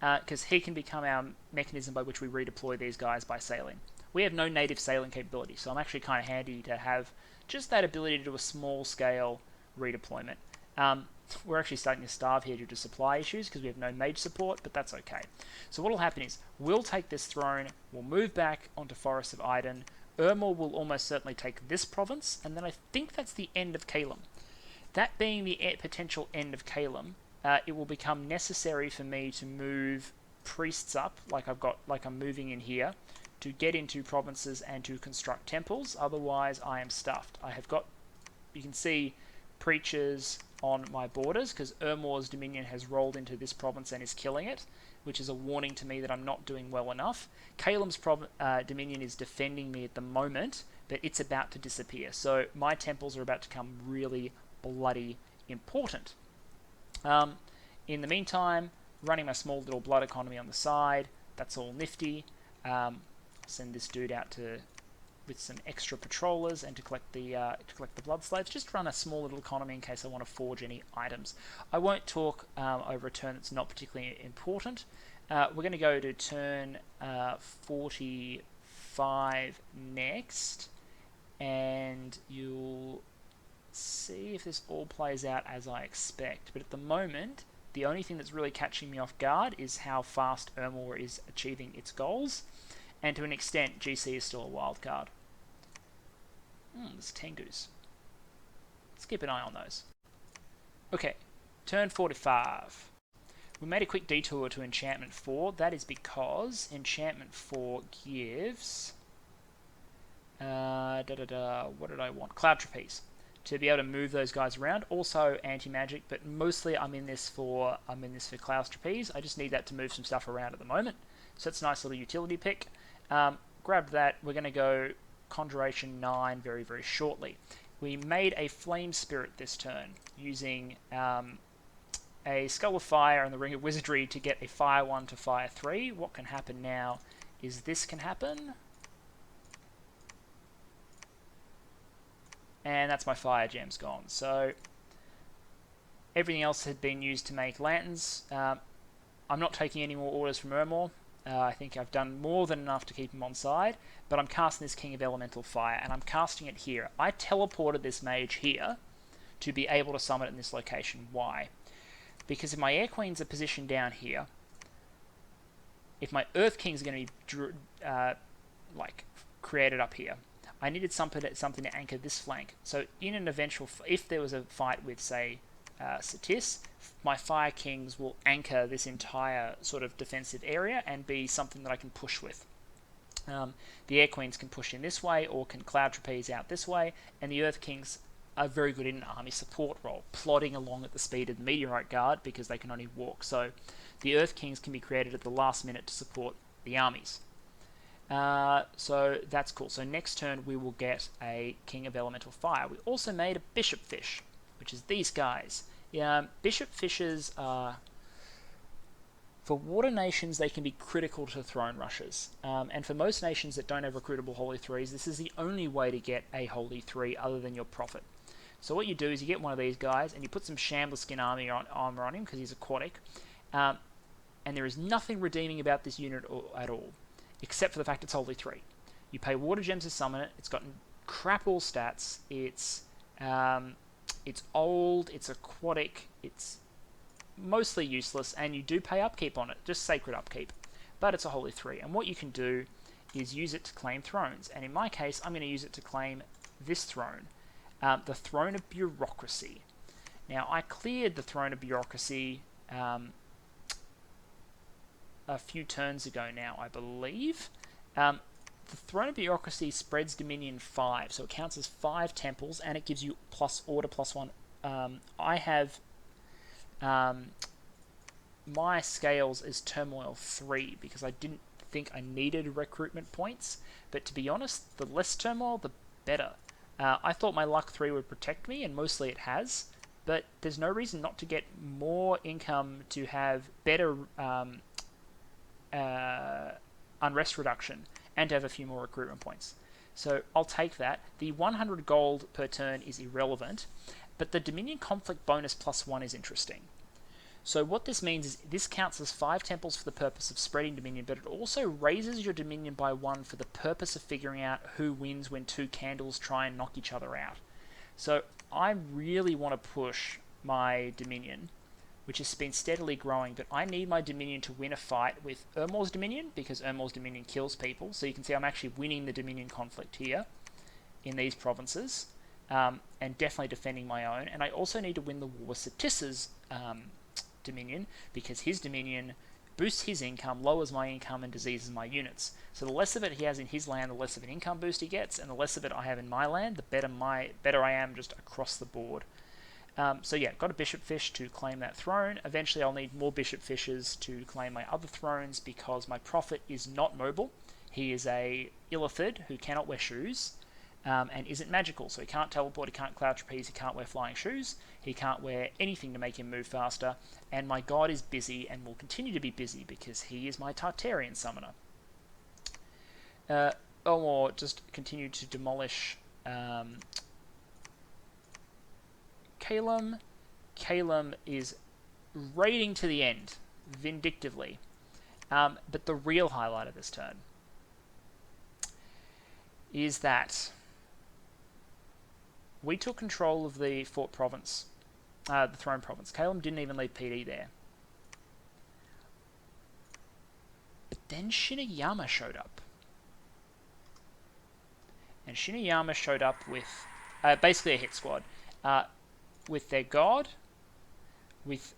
because he can become our mechanism by which we redeploy these guys by sailing. We have no native sailing capability, so I'm actually kind of handy to have just that ability to do a small scale redeployment. We're actually starting to starve here due to supply issues because we have no mage support, but that's okay. So what will happen is we'll take this throne, we'll move back onto Forest of Iden. Ermor will almost certainly take this province, and then I think that's the end of Caelum. That being the potential end of Caelum, it will become necessary for me to move priests up, like I'm moving in here, to get into provinces and to construct temples. Otherwise, I am stuffed. I have got, you can see, preachers on my borders because Ermor's dominion has rolled into this province and is killing it, which is a warning to me that I'm not doing well enough. Caelum's dominion is defending me at the moment, but it's about to disappear. So my temples are about to become really bloody important. In the meantime, running my small little blood economy on the side, that's all nifty. Send this dude out with some extra patrollers and to collect the blood slaves. Just run a small little economy in case I want to forge any items. I won't talk over a turn that's not particularly important. We're going to go to turn 45 next, and you'll see if this all plays out as I expect. But at the moment, the only thing that's really catching me off guard is how fast Ermor is achieving its goals. And to an extent, GC is still a wild card. There's Tengus. Let's keep an eye on those. Okay, turn 45. We made a quick detour to Enchantment 4. That is because Enchantment 4 gives... what did I want? Cloud Trapeze. To be able to move those guys around. Also anti-magic, but mostly I'm in this for Cloud Trapeze. I just need that to move some stuff around at the moment. So it's a nice little utility pick. Grab that. We're going to go Conjuration 9 very, very shortly. We made a Flame Spirit this turn using a Skull of Fire and the Ring of Wizardry to get a Fire 1 to Fire 3. What can happen now is this can happen. And that's my Fire Gems gone. So everything else had been used to make lanterns. I'm not taking any more orders from Ermor. I think I've done more than enough to keep him on side, but I'm casting this King of Elemental Fire, and I'm casting it here. I teleported this mage here to be able to summon it in this location. Why? Because if my Air Queens are positioned down here, if my Earth Kings are going to be like created up here, I needed something to anchor this flank. So in an eventual, if there was a fight with, say, Satis, my Fire Kings will anchor this entire sort of defensive area and be something that I can push with. The Air Queens can push in this way or can Cloud Trapeze out this way, and the Earth Kings are very good in an army support role, plodding along at the speed of the Meteorite Guard because they can only walk. So the Earth Kings can be created at the last minute to support the armies. So that's cool. So next turn we will get a King of Elemental Fire. We also made a Bishop Fish, which is these guys. Bishop Fishes are, for water nations, they can be critical to throne rushes. And for most nations that don't have recruitable Holy 3s, this is the only way to get a Holy 3 other than your Prophet. So what you do is you get one of these guys and you put some Shambler Skin armor on him because he's aquatic. And there is nothing redeeming about this unit at all, except for the fact it's Holy 3. You pay water gems to summon it. It's got crap all stats. It's old. It's aquatic. It's mostly useless, and you do pay upkeep on it, just sacred upkeep. But it's a Holy 3, and what you can do is use it to claim thrones. And in my case, I'm going to use it to claim this throne, the Throne of Bureaucracy. Now, I cleared the Throne of Bureaucracy a few turns ago now, I believe. The Throne of Bureaucracy spreads Dominion 5, so it counts as 5 temples, and it gives you plus order +1. I have my scales is Turmoil 3 because I didn't think I needed recruitment points, but to be honest, the less turmoil, the better. I thought my luck 3 would protect me, and mostly it has, but there's no reason not to get more income to have better unrest reduction and to have a few more recruitment points. So I'll take that. The 100 gold per turn is irrelevant, but the Dominion Conflict bonus +1 is interesting. So what this means is this counts as 5 temples for the purpose of spreading Dominion, but it also raises your Dominion by 1 for the purpose of figuring out who wins when 2 candles try and knock each other out. So I really want to push my Dominion, which has been steadily growing, but I need my Dominion to win a fight with Ermor's Dominion, because Ermor's Dominion kills people. So you can see I'm actually winning the Dominion conflict here in these provinces, and definitely defending my own. And I also need to win the war with Satis's Dominion, because his Dominion boosts his income, lowers my income, and diseases my units. So the less of it he has in his land, the less of an income boost he gets, and the less of it I have in my land, the better I am just across the board. So yeah, got a Bishop Fish to claim that throne. Eventually I'll need more Bishop Fishes to claim my other thrones, because my Prophet is not mobile. He is a Illithid who cannot wear shoes, and isn't magical, so he can't teleport, he can't cloud trapeze, he can't wear flying shoes, he can't wear anything to make him move faster, and my god is busy and will continue to be busy because he is my Tartarian summoner. Ermor just continued to demolish Caelum. Caelum is raiding to the end, vindictively. But the real highlight of this turn is that we took control of the Fort Province, the Throne Province. Caelum didn't even leave PD there. But then Shinayama showed up. And Shinayama showed up with basically a hit squad. With their god, with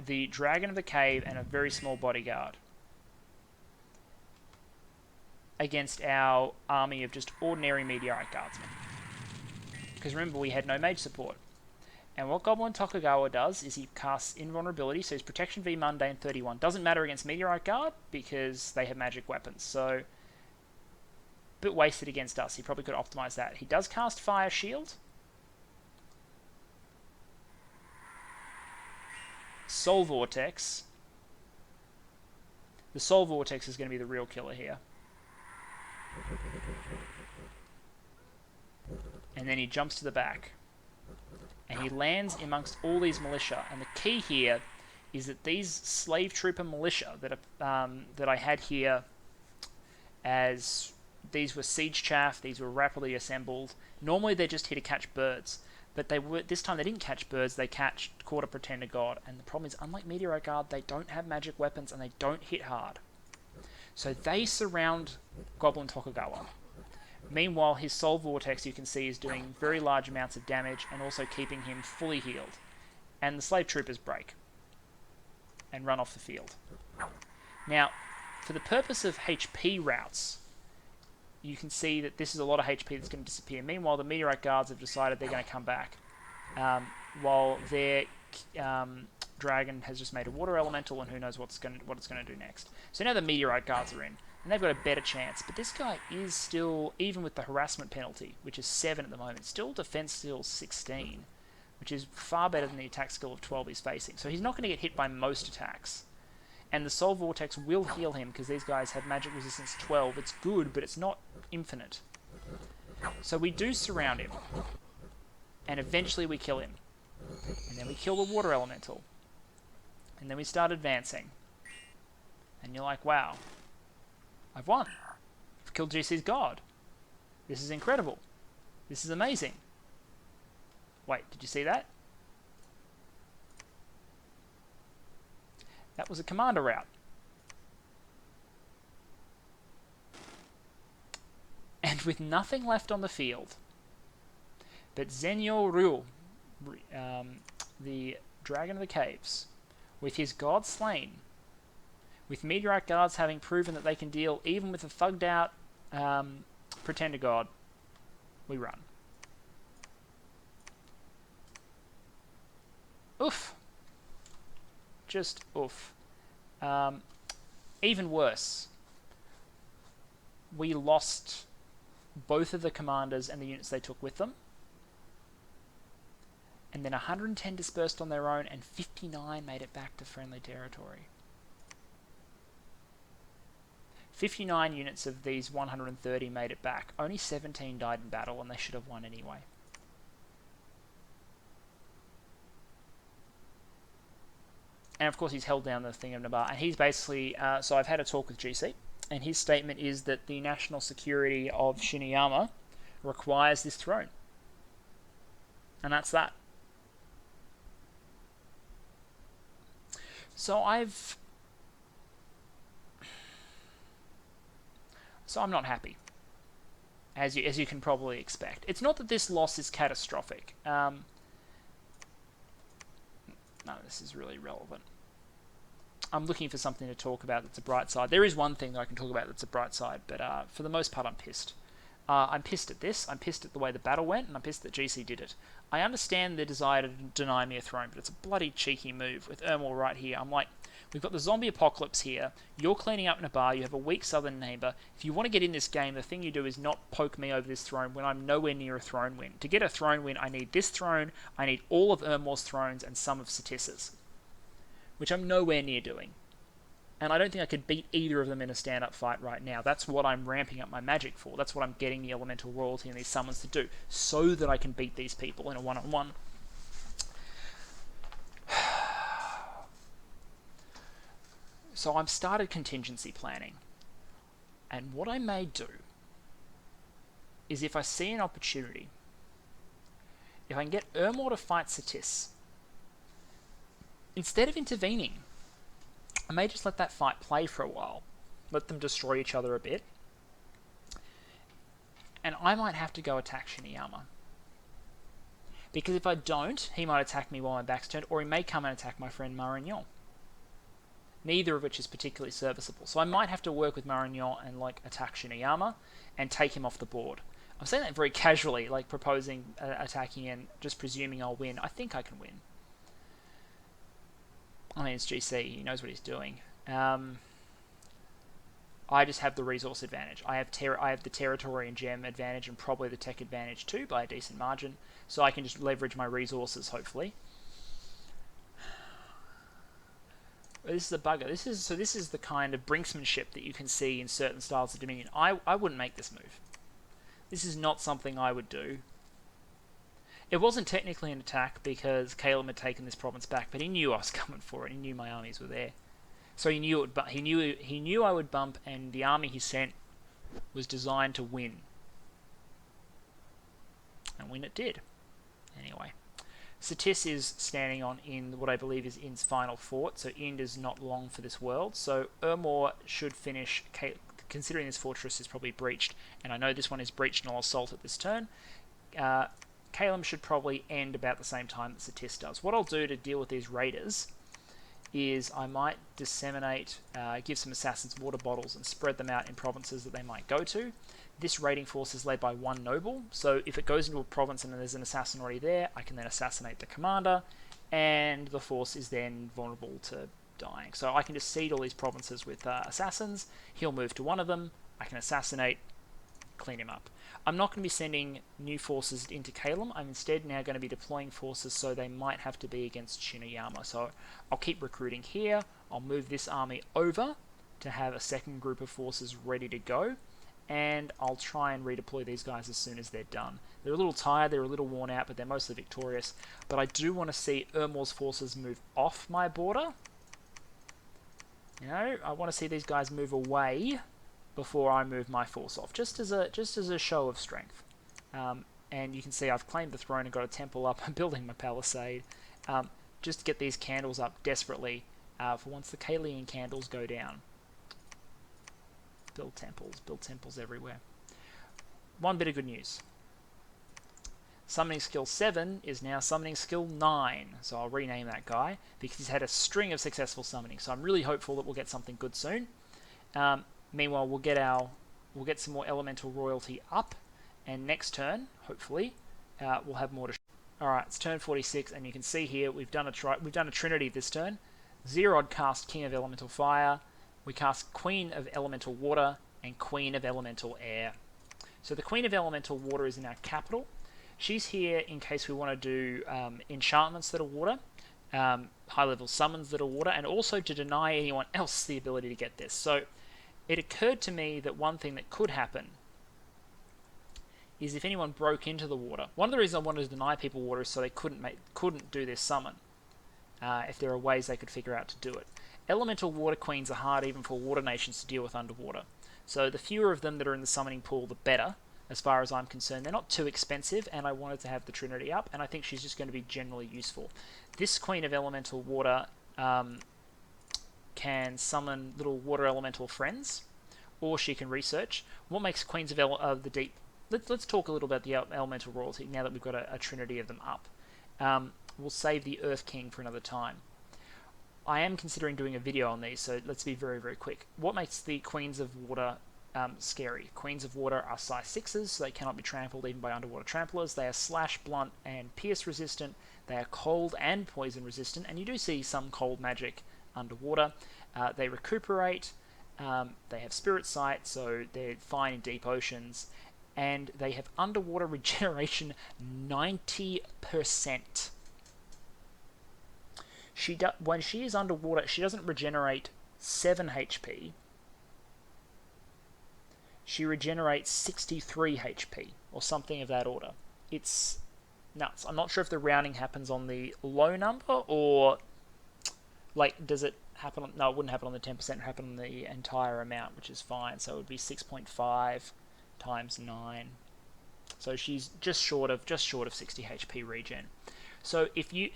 the Dragon of the Cave, and a very small bodyguard, against our army of just ordinary Meteorite Guardsmen. Because remember, we had no mage support. And what Goblin Tokugawa does is he casts Invulnerability, so his Protection v Mundane 31. Doesn't matter against Meteorite Guard, because they have magic weapons, so a bit wasted against us. He probably could optimize that. He does cast Fire Shield. Soul Vortex. The Soul Vortex is going to be the real killer here. And then he jumps to the back. And he lands amongst all these militia. And the key here is that these slave trooper militia that I had here, as these were siege chaff, these were rapidly assembled. Normally they're just here to catch birds. But this time they didn't catch birds, they catched Quarter Pretender God. And the problem is, unlike Meteorite Guard, they don't have magic weapons and they don't hit hard. So they surround Goblin Tokugawa. Meanwhile, his Soul Vortex, you can see, is doing very large amounts of damage and also keeping him fully healed. And the Slave Troopers break and run off the field. Now, for the purpose of HP routes, you can see that this is a lot of HP that's going to disappear. Meanwhile, the Meteorite Guards have decided they're going to come back. While their dragon has just made a water elemental, and who knows what it's going to do next. So now the Meteorite Guards are in, and they've got a better chance. But this guy is still, even with the harassment penalty, which is 7 at the moment, still defense skill 16, which is far better than the attack skill of 12 he's facing. So he's not going to get hit by most attacks. And the Soul Vortex will heal him because these guys have magic resistance 12. It's good, but it's not infinite. So we do surround him. And eventually we kill him. And then we kill the water elemental. And then we start advancing. And you're like, wow, I've won. I've killed GC's god. This is incredible. This is amazing. Wait, did you see that? That was a commander route. And with nothing left on the field, but Zenyo Ryu, the Dragon of the Caves, with his god slain, with Meteorite Guards having proven that they can deal even with a thugged out Pretender God, we run. Oof. Just oof. Even worse, we lost both of the commanders and the units they took with them. And then 110 dispersed on their own, and 59 made it back to friendly territory. 59 units of these 130 made it back. Only 17 died in battle, and they should have won anyway. And of course he's held down the thing of Nabar, and he's basically, so I've had a talk with GC, and his statement is that the national security of Shiniyama requires this throne. And that's that. So I'm not happy, as you can probably expect. It's not that this loss is catastrophic. None of this is really relevant. I'm looking for something to talk about that's a bright side. There is one thing that I can talk about that's a bright side, but for the most part I'm pissed. I'm pissed at this, I'm pissed at the way the battle went, and I'm pissed that GC did it. I understand the desire to deny me a throne, but it's a bloody cheeky move with Ermor right here. I'm like, we've got the zombie apocalypse here, you're cleaning up Nabar, you have a weak southern neighbour. If you want to get in this game, the thing you do is not poke me over this throne when I'm nowhere near a throne win. To get a throne win, I need this throne, I need all of Ermor's thrones and some of Satissa's, which I'm nowhere near doing. And I don't think I could beat either of them in a stand-up fight right now. That's what I'm ramping up my magic for. That's what I'm getting the elemental royalty and these summons to do, so that I can beat these people in a one-on-one. So I've started contingency planning. And what I may do is, if I see an opportunity, if I can get Ermor to fight Satis, instead of intervening, I may just let that fight play for a while, let them destroy each other a bit, and I might have to go attack Shiniyama. Because if I don't, he might attack me while my back's turned, or he may come and attack my friend Marignon. Neither of which is particularly serviceable. So I might have to work with Marignon and attack Shiniyama and take him off the board. I'm saying that very casually, like proposing attacking and just presuming I'll win. I think I can win. I mean, it's GC, he knows what he's doing. I just have the resource advantage. I have the territory and gem advantage, and probably the tech advantage too, by a decent margin. So I can just leverage my resources, hopefully. This is a bugger. This is the kind of brinksmanship that you can see in certain styles of Dominion. I wouldn't make this move. This is not something I would do. It wasn't technically an attack because Caelum had taken this province back, but he knew I was coming for it. He knew my armies were there, so he knew it. But he knew I would bump, and the army he sent was designed to win, and win it did. Anyway, Satis is standing on Ind, what I believe is Ind's final fort, so Ind is not long for this world. So Ermor should finish, considering this fortress is probably breached, and I know this one is breached and I'll assault at this turn. Caelum should probably end about the same time that Satis does. What I'll do to deal with these raiders is I might disseminate, give some assassins water bottles and spread them out in provinces that they might go to. This raiding force is led by one noble, so if it goes into a province and there's an assassin already there, I can then assassinate the commander, and the force is then vulnerable to dying. So I can just seed all these provinces with assassins, he'll move to one of them, I can assassinate, clean him up. I'm not going to be sending new forces into Caelum. I'm instead now going to be deploying forces, so they might have to be against Shinayama. So I'll keep recruiting here. I'll move this army over to have a second group of forces ready to go, and I'll try and redeploy these guys as soon as they're done. They're a little tired, they're a little worn out, but they're mostly victorious. But I do want to see Ermor's forces move off my border. You know, I want to see these guys move away before I move my force off, just as a show of strength. And you can see I've claimed the throne and got a temple up. I'm building my palisade, just to get these candles up desperately for once the Caelian candles go down. Build temples everywhere. One bit of good news. Summoning skill 7 is now summoning skill 9, so I'll rename that guy because he's had a string of successful summoning. So I'm really hopeful that we'll get something good soon. Meanwhile, we'll get some more elemental royalty up, and next turn, hopefully, we'll have more to. All right, it's turn 46, and you can see here we've done a trinity this turn. Zerod cast King of Elemental Fire. We cast Queen of Elemental Water and Queen of Elemental Air. So the Queen of Elemental Water is in our capital. She's here in case we want to do enchantments that are water, high-level summons that are water, and also to deny anyone else the ability to get this. So it occurred to me that one thing that could happen is if anyone broke into the water. One of the reasons I wanted to deny people water is so they couldn't do this summon, if there are ways they could figure out to do it. Elemental water queens are hard even for water nations to deal with underwater. So the fewer of them that are in the summoning pool, the better, as far as I'm concerned. They're not too expensive, and I wanted to have the Trinity up, and I think she's just going to be generally useful. This Queen of Elemental Water can summon little water elemental friends, or she can research. What makes Queens of the Deep... Let's talk a little about the elemental royalty now that we've got a trinity of them up. We'll save the Earth King for another time. I am considering doing a video on these, so let's be very, very quick. What makes the Queens of Water scary? Queens of Water are size 6s, so they cannot be trampled even by underwater tramplers. They are slash, blunt, and pierce resistant. They are cold and poison resistant, and you do see some cold magic underwater. They recuperate. They have spirit sight, so they're fine in deep oceans. And they have underwater regeneration 90%. When she is underwater, she doesn't regenerate 7 HP. She regenerates 63 HP, or something of that order. It's nuts. I'm not sure if the rounding happens on the low number, or, like, does it happen on... No, it wouldn't happen on the 10%, it would happen on the entire amount, which is fine. So it would be 6.5 times 9. So she's just short of 60 HP regen. So if you,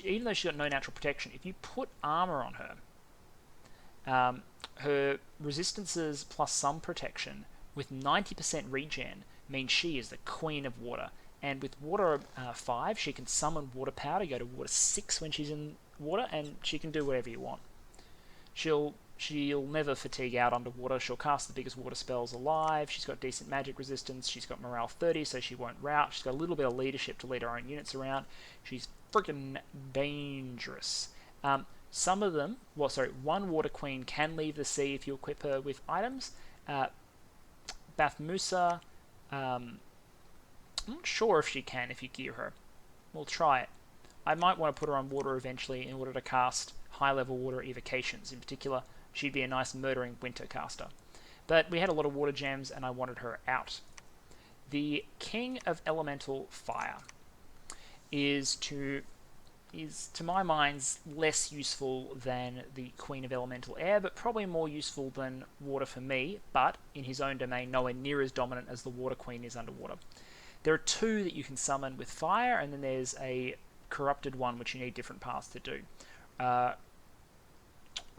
even though she's got no natural protection, if you put armor on her, her resistances plus some protection with 90% regen means she is the Queen of Water. And with Water 5, she can summon Water Power to go to Water 6 when she's in water, and she can do whatever you want. She'll never fatigue out underwater. She'll cast the biggest water spells alive. She's got decent magic resistance. She's got morale 30, so she won't rout. She's got a little bit of leadership to lead her own units around. She's freaking dangerous. Some of them, one water queen can leave the sea if you equip her with items. Bathmusa, I'm not sure if she can if you gear her. We'll try it. I might want to put her on water eventually in order to cast high-level water evocations. In particular, she'd be a nice murdering winter caster. But we had a lot of water gems, and I wanted her out. The King of Elemental Fire is to my mind less useful than the Queen of Elemental Air, but probably more useful than water for me, but in his own domain nowhere near as dominant as the Water Queen is underwater. There are 2 that you can summon with fire, and then there's a corrupted one, which you need different paths to do.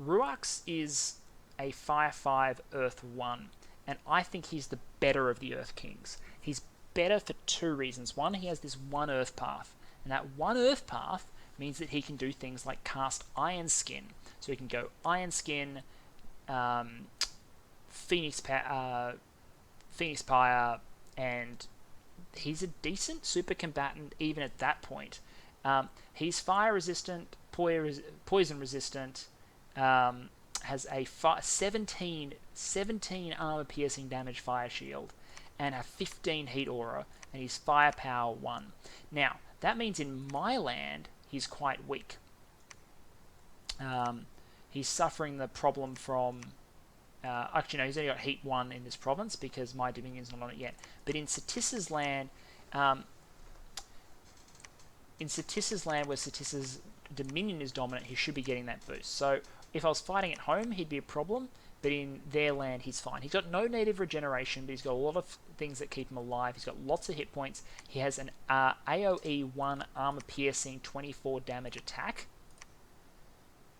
Ruax is a Fire 5, Earth 1, and I think he's the better of the Earth Kings. He's better for two reasons. One, he has this one Earth path, and that one Earth path means that he can do things like cast Iron Skin. So he can go Iron Skin, Phoenix Pyre, and he's a decent super combatant even at that point. He's fire resistant, poison resistant, has a 17 armor piercing damage fire shield, and a 15 heat aura, and he's firepower 1. Now, that means in my land, he's quite weak. He's suffering the problem from... actually, no, he's only got heat 1 in this province because my dominion's not on it yet. But in Satissa's land... where Satissa's dominion is dominant, he should be getting that boost. So if I was fighting at home, he'd be a problem, but in their land, he's fine. He's got no native regeneration, but he's got a lot of things that keep him alive. He's got lots of hit points. He has an AoE 1 armor piercing 24 damage attack.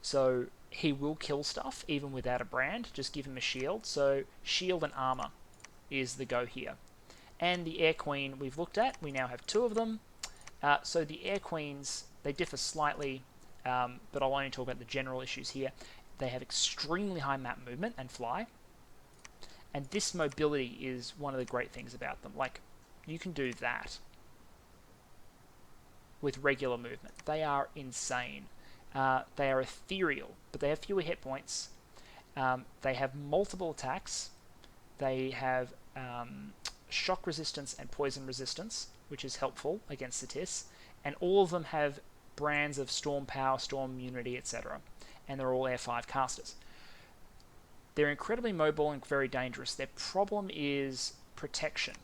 So he will kill stuff even without a brand. Just give him a shield. So shield and armor is the go here. And the Air Queen we've looked at. We now have 2 of them. So the Air Queens, they differ slightly, but I'll only talk about the general issues here. They have extremely high map movement and fly. And this mobility is one of the great things about them. Like, you can do that with regular movement. They are insane. They are ethereal, but they have fewer hit points. They have multiple attacks. They have shock resistance and poison resistance, which is helpful against Satis. And all of them have brands of storm power, storm immunity, etc. And they're all Air 5 casters. They're incredibly mobile and very dangerous. Their problem is protection.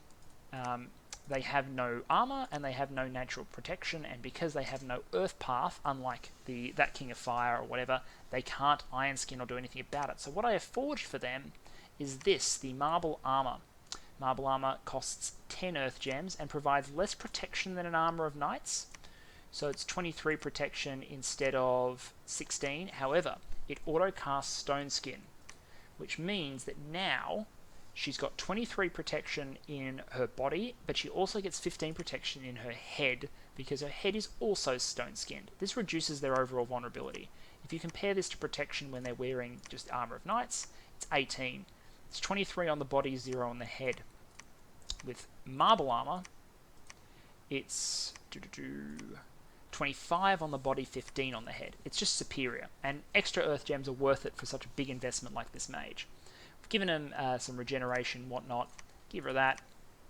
They have no armor and they have no natural protection, and because they have no earth path, unlike that King of Fire or whatever, they can't Iron Skin or do anything about it. So what I have forged for them is this, the Marble Armor. Marble Armor costs 10 Earth Gems and provides less protection than an Armor of Knights. So it's 23 protection instead of 16. However, it auto-casts Stone Skin, which means that now she's got 23 protection in her body, but she also gets 15 protection in her head, because her head is also stone-skinned. This reduces their overall vulnerability. If you compare this to protection when they're wearing just Armor of Knights, it's 18. It's 23 on the body, 0 on the head. With Marble Armor, it's 25 on the body, 15 on the head. It's just superior, and extra Earth Gems are worth it for such a big investment like this mage. I've given him some regeneration, whatnot, give her that,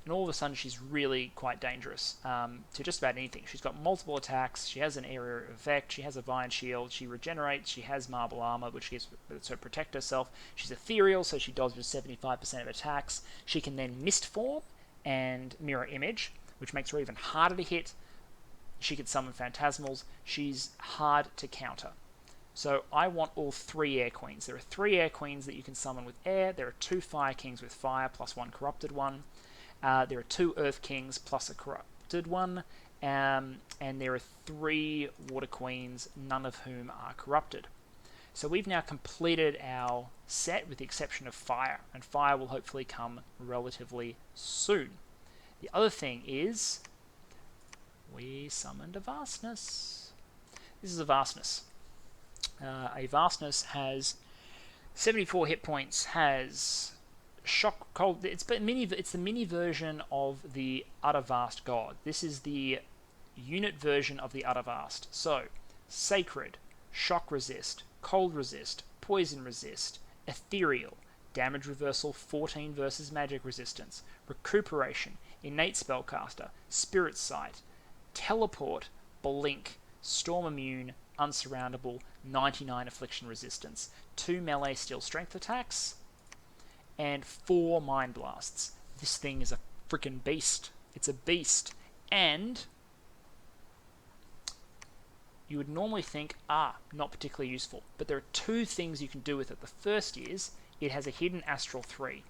and all of a sudden she's really quite dangerous to just about anything. She's got multiple attacks, she has an area effect, she has a Vine Shield, she regenerates, she has Marble Armor, which gives her protect herself. She's ethereal, so she dodges 75% of attacks. She can then Mist Form and Mirror Image, which makes her even harder to hit. She can summon Phantasmals. She's hard to counter. So I want all 3 Air Queens. There are 3 Air Queens that you can summon with air. There are 2 Fire Kings with fire plus 1 corrupted one. There are 2 Earth Kings plus a corrupted one. And there are 3 Water Queens, none of whom are corrupted. So we've now completed our set with the exception of fire. And fire will hopefully come relatively soon. The other thing is we summoned a Vastness. This is a Vastness. A Vastness has 74 hit points, has shock, cold. It's the mini version of the Utter Vast God. This is the unit version of the Utter Vast. So, Sacred, Shock Resist, Cold Resist, Poison Resist, Ethereal, Damage Reversal 14 versus Magic Resistance, Recuperation, Innate Spellcaster, Spirit Sight, Teleport, Blink, Storm Immune, Unsurroundable, 99 Affliction Resistance, 2 melee Steel Strength attacks, and 4 Mind Blasts. This thing is a freaking beast. It's a beast. And you would normally think, not particularly useful. But there are 2 things you can do with it. The first is, it has a hidden Astral 3.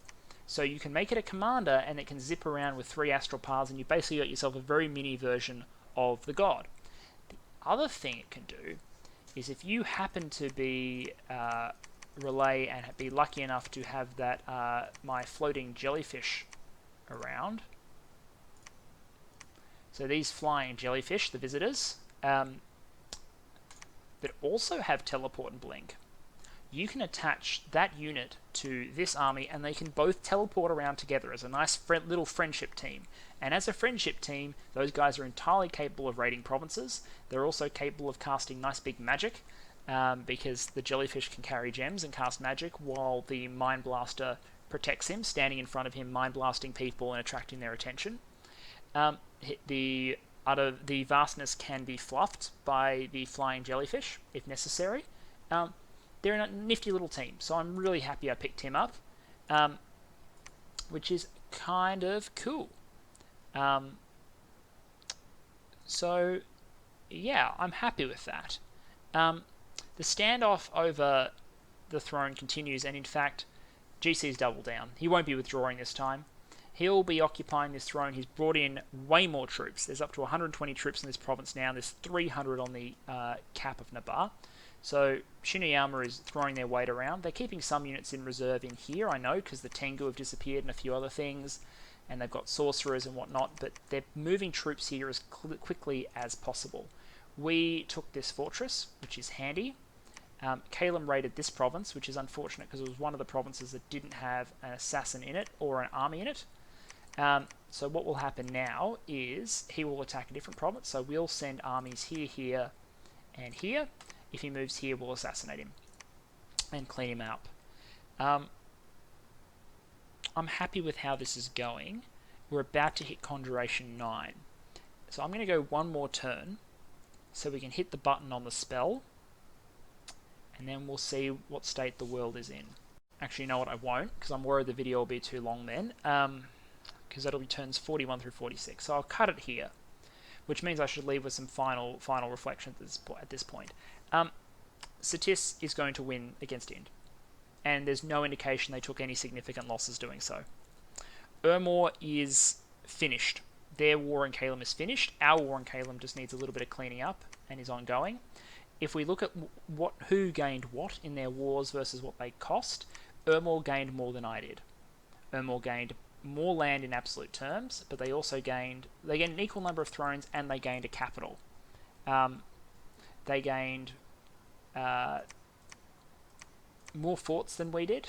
So you can make it a commander, and it can zip around with 3 astral paths, and you basically got yourself a very mini version of the god. The other thing it can do is if you happen to be relay and be lucky enough to have that my floating jellyfish around. So these flying jellyfish, the visitors, that also have teleport and blink. You can attach that unit to this army and they can both teleport around together as a nice little friendship team. And as a friendship team, those guys are entirely capable of raiding provinces. They're also capable of casting nice big magic, because the jellyfish can carry gems and cast magic while the Mind Blaster protects him, standing in front of him, mind blasting people and attracting their attention. The vastness can be fluffed by the flying jellyfish if necessary. They're a nifty little team, so I'm really happy I picked him up, which is kind of cool. So, yeah, I'm happy with that. The standoff over the throne continues, and in fact, GC's double down. He won't be withdrawing this time. He'll be occupying this throne. He's brought in way more troops. There's up to 120 troops in this province now. There's 300 on the cap of Nabar. So Shiniyama is throwing their weight around. They're keeping some units in reserve in here, I know, because the Tengu have disappeared and a few other things, and they've got sorcerers and whatnot, but they're moving troops here as quickly as possible. We took this fortress, which is handy. Caelum raided this province, which is unfortunate because it was one of the provinces that didn't have an assassin in it or an army in it. So what will happen now is he will attack a different province, so we'll send armies here, here, and here. If he moves here, we'll assassinate him and clean him up. I'm happy with how this is going. We're about to hit Conjuration 9. So I'm going to go one more turn so we can hit the button on the spell, and then we'll see what state the world is in. Actually, you know what? I won't, because I'm worried the video will be too long then, because that'll be turns 41 through 46. So I'll cut it here, which means I should leave with some final reflections at this point. Satis is going to win against Ind, and there's no indication they took any significant losses doing so. Ermor is finished. Their war in Caelum is finished. Our war in Caelum just needs a little bit of cleaning up and is ongoing. If we look at who gained what in their wars versus what they cost, Ermor gained more than I did. Ermor gained more land in absolute terms, but they also gained an equal number of thrones and they gained a capital. They gained more forts than we did,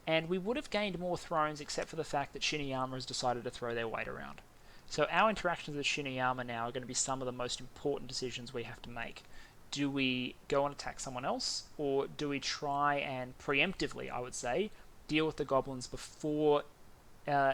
and we would have gained more thrones except for the fact that Shiniyama has decided to throw their weight around. So our interactions with Shiniyama now are going to be some of the most important decisions we have to make. Do we go and attack someone else, or do we try and preemptively, I would say, deal with the goblins before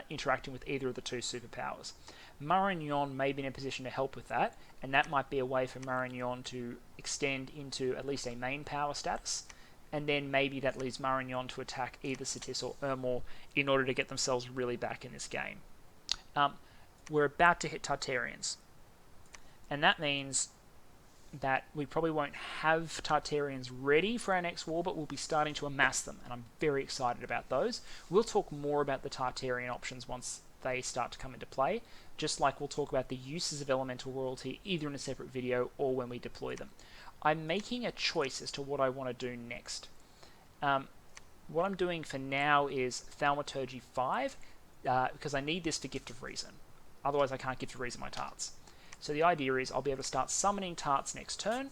interacting with either of the two superpowers? Marignon may be in a position to help with that, and that might be a way for Marignon to extend into at least a main power status, and then maybe that leaves Marignon to attack either Satis or Ermor in order to get themselves really back in this game. We're about to hit Tartarians, and that means that we probably won't have Tartarians ready for our next war, but we'll be starting to amass them, and I'm very excited about those. We'll talk more about the Tartarian options once they start to come into play, just like we'll talk about the uses of elemental royalty either in a separate video or when we deploy them. I'm making a choice as to what I want to do next. What I'm doing for now is Thaumaturgy 5, because I need this for Gift of Reason. Otherwise I can't Gift of Reason my tarts. So the idea is I'll be able to start summoning tarts next turn.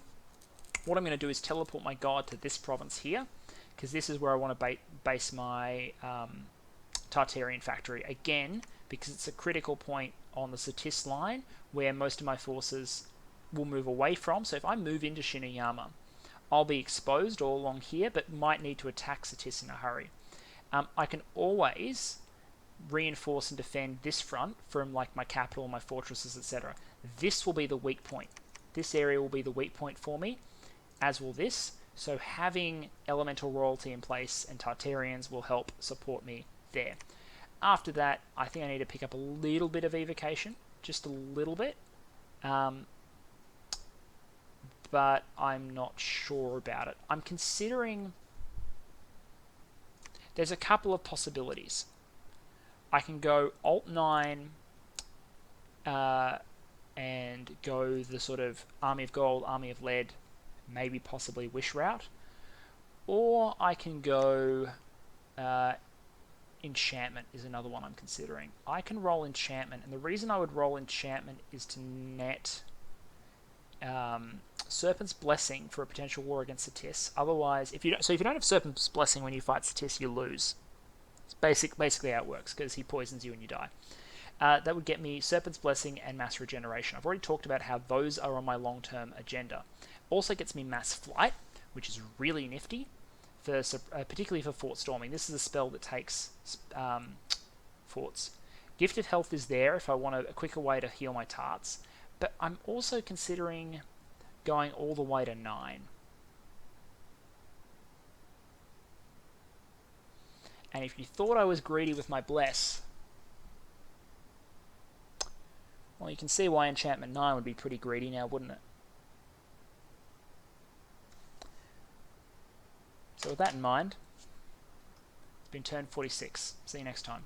What I'm going to do is teleport my god to this province here, because this is where I want to base my Tartarian factory again, because it's a critical point on the Satis line where most of my forces will move away from. So if I move into Shiniyama, I'll be exposed all along here, but might need to attack Satis in a hurry. I can always reinforce and defend this front from like my capital, my fortresses, etc. This will be the weak point. This area will be the weak point for me, as will this. So having elemental royalty in place and Tartarians will help support me there. After that, I think I need to pick up a little bit of evocation, just a little bit. But I'm not sure about it. I'm considering... There's a couple of possibilities. I can go Alt 9 and go the sort of Army of Gold, Army of Lead, maybe possibly Wish route. Or I can go Enchantment is another one I'm considering. I can roll Enchantment, and the reason I would roll Enchantment is to net Serpent's Blessing for a potential war against Satis. Otherwise, if you don't have Serpent's Blessing when you fight Satis, you lose. It's basically how it works, because he poisons you and you die. That would get me Serpent's Blessing and Mass Regeneration. I've already talked about how those are on my long-term agenda. Also gets me Mass Flight, which is really nifty, particularly for Fort Storming. This is a spell that takes forts. Gifted Health is there if I want a quicker way to heal my tarts, but I'm also considering going all the way to 9. And if you thought I was greedy with my Bless, well, you can see why Enchantment 9 would be pretty greedy now, wouldn't it? So with that in mind, it's been turn 46. See you next time.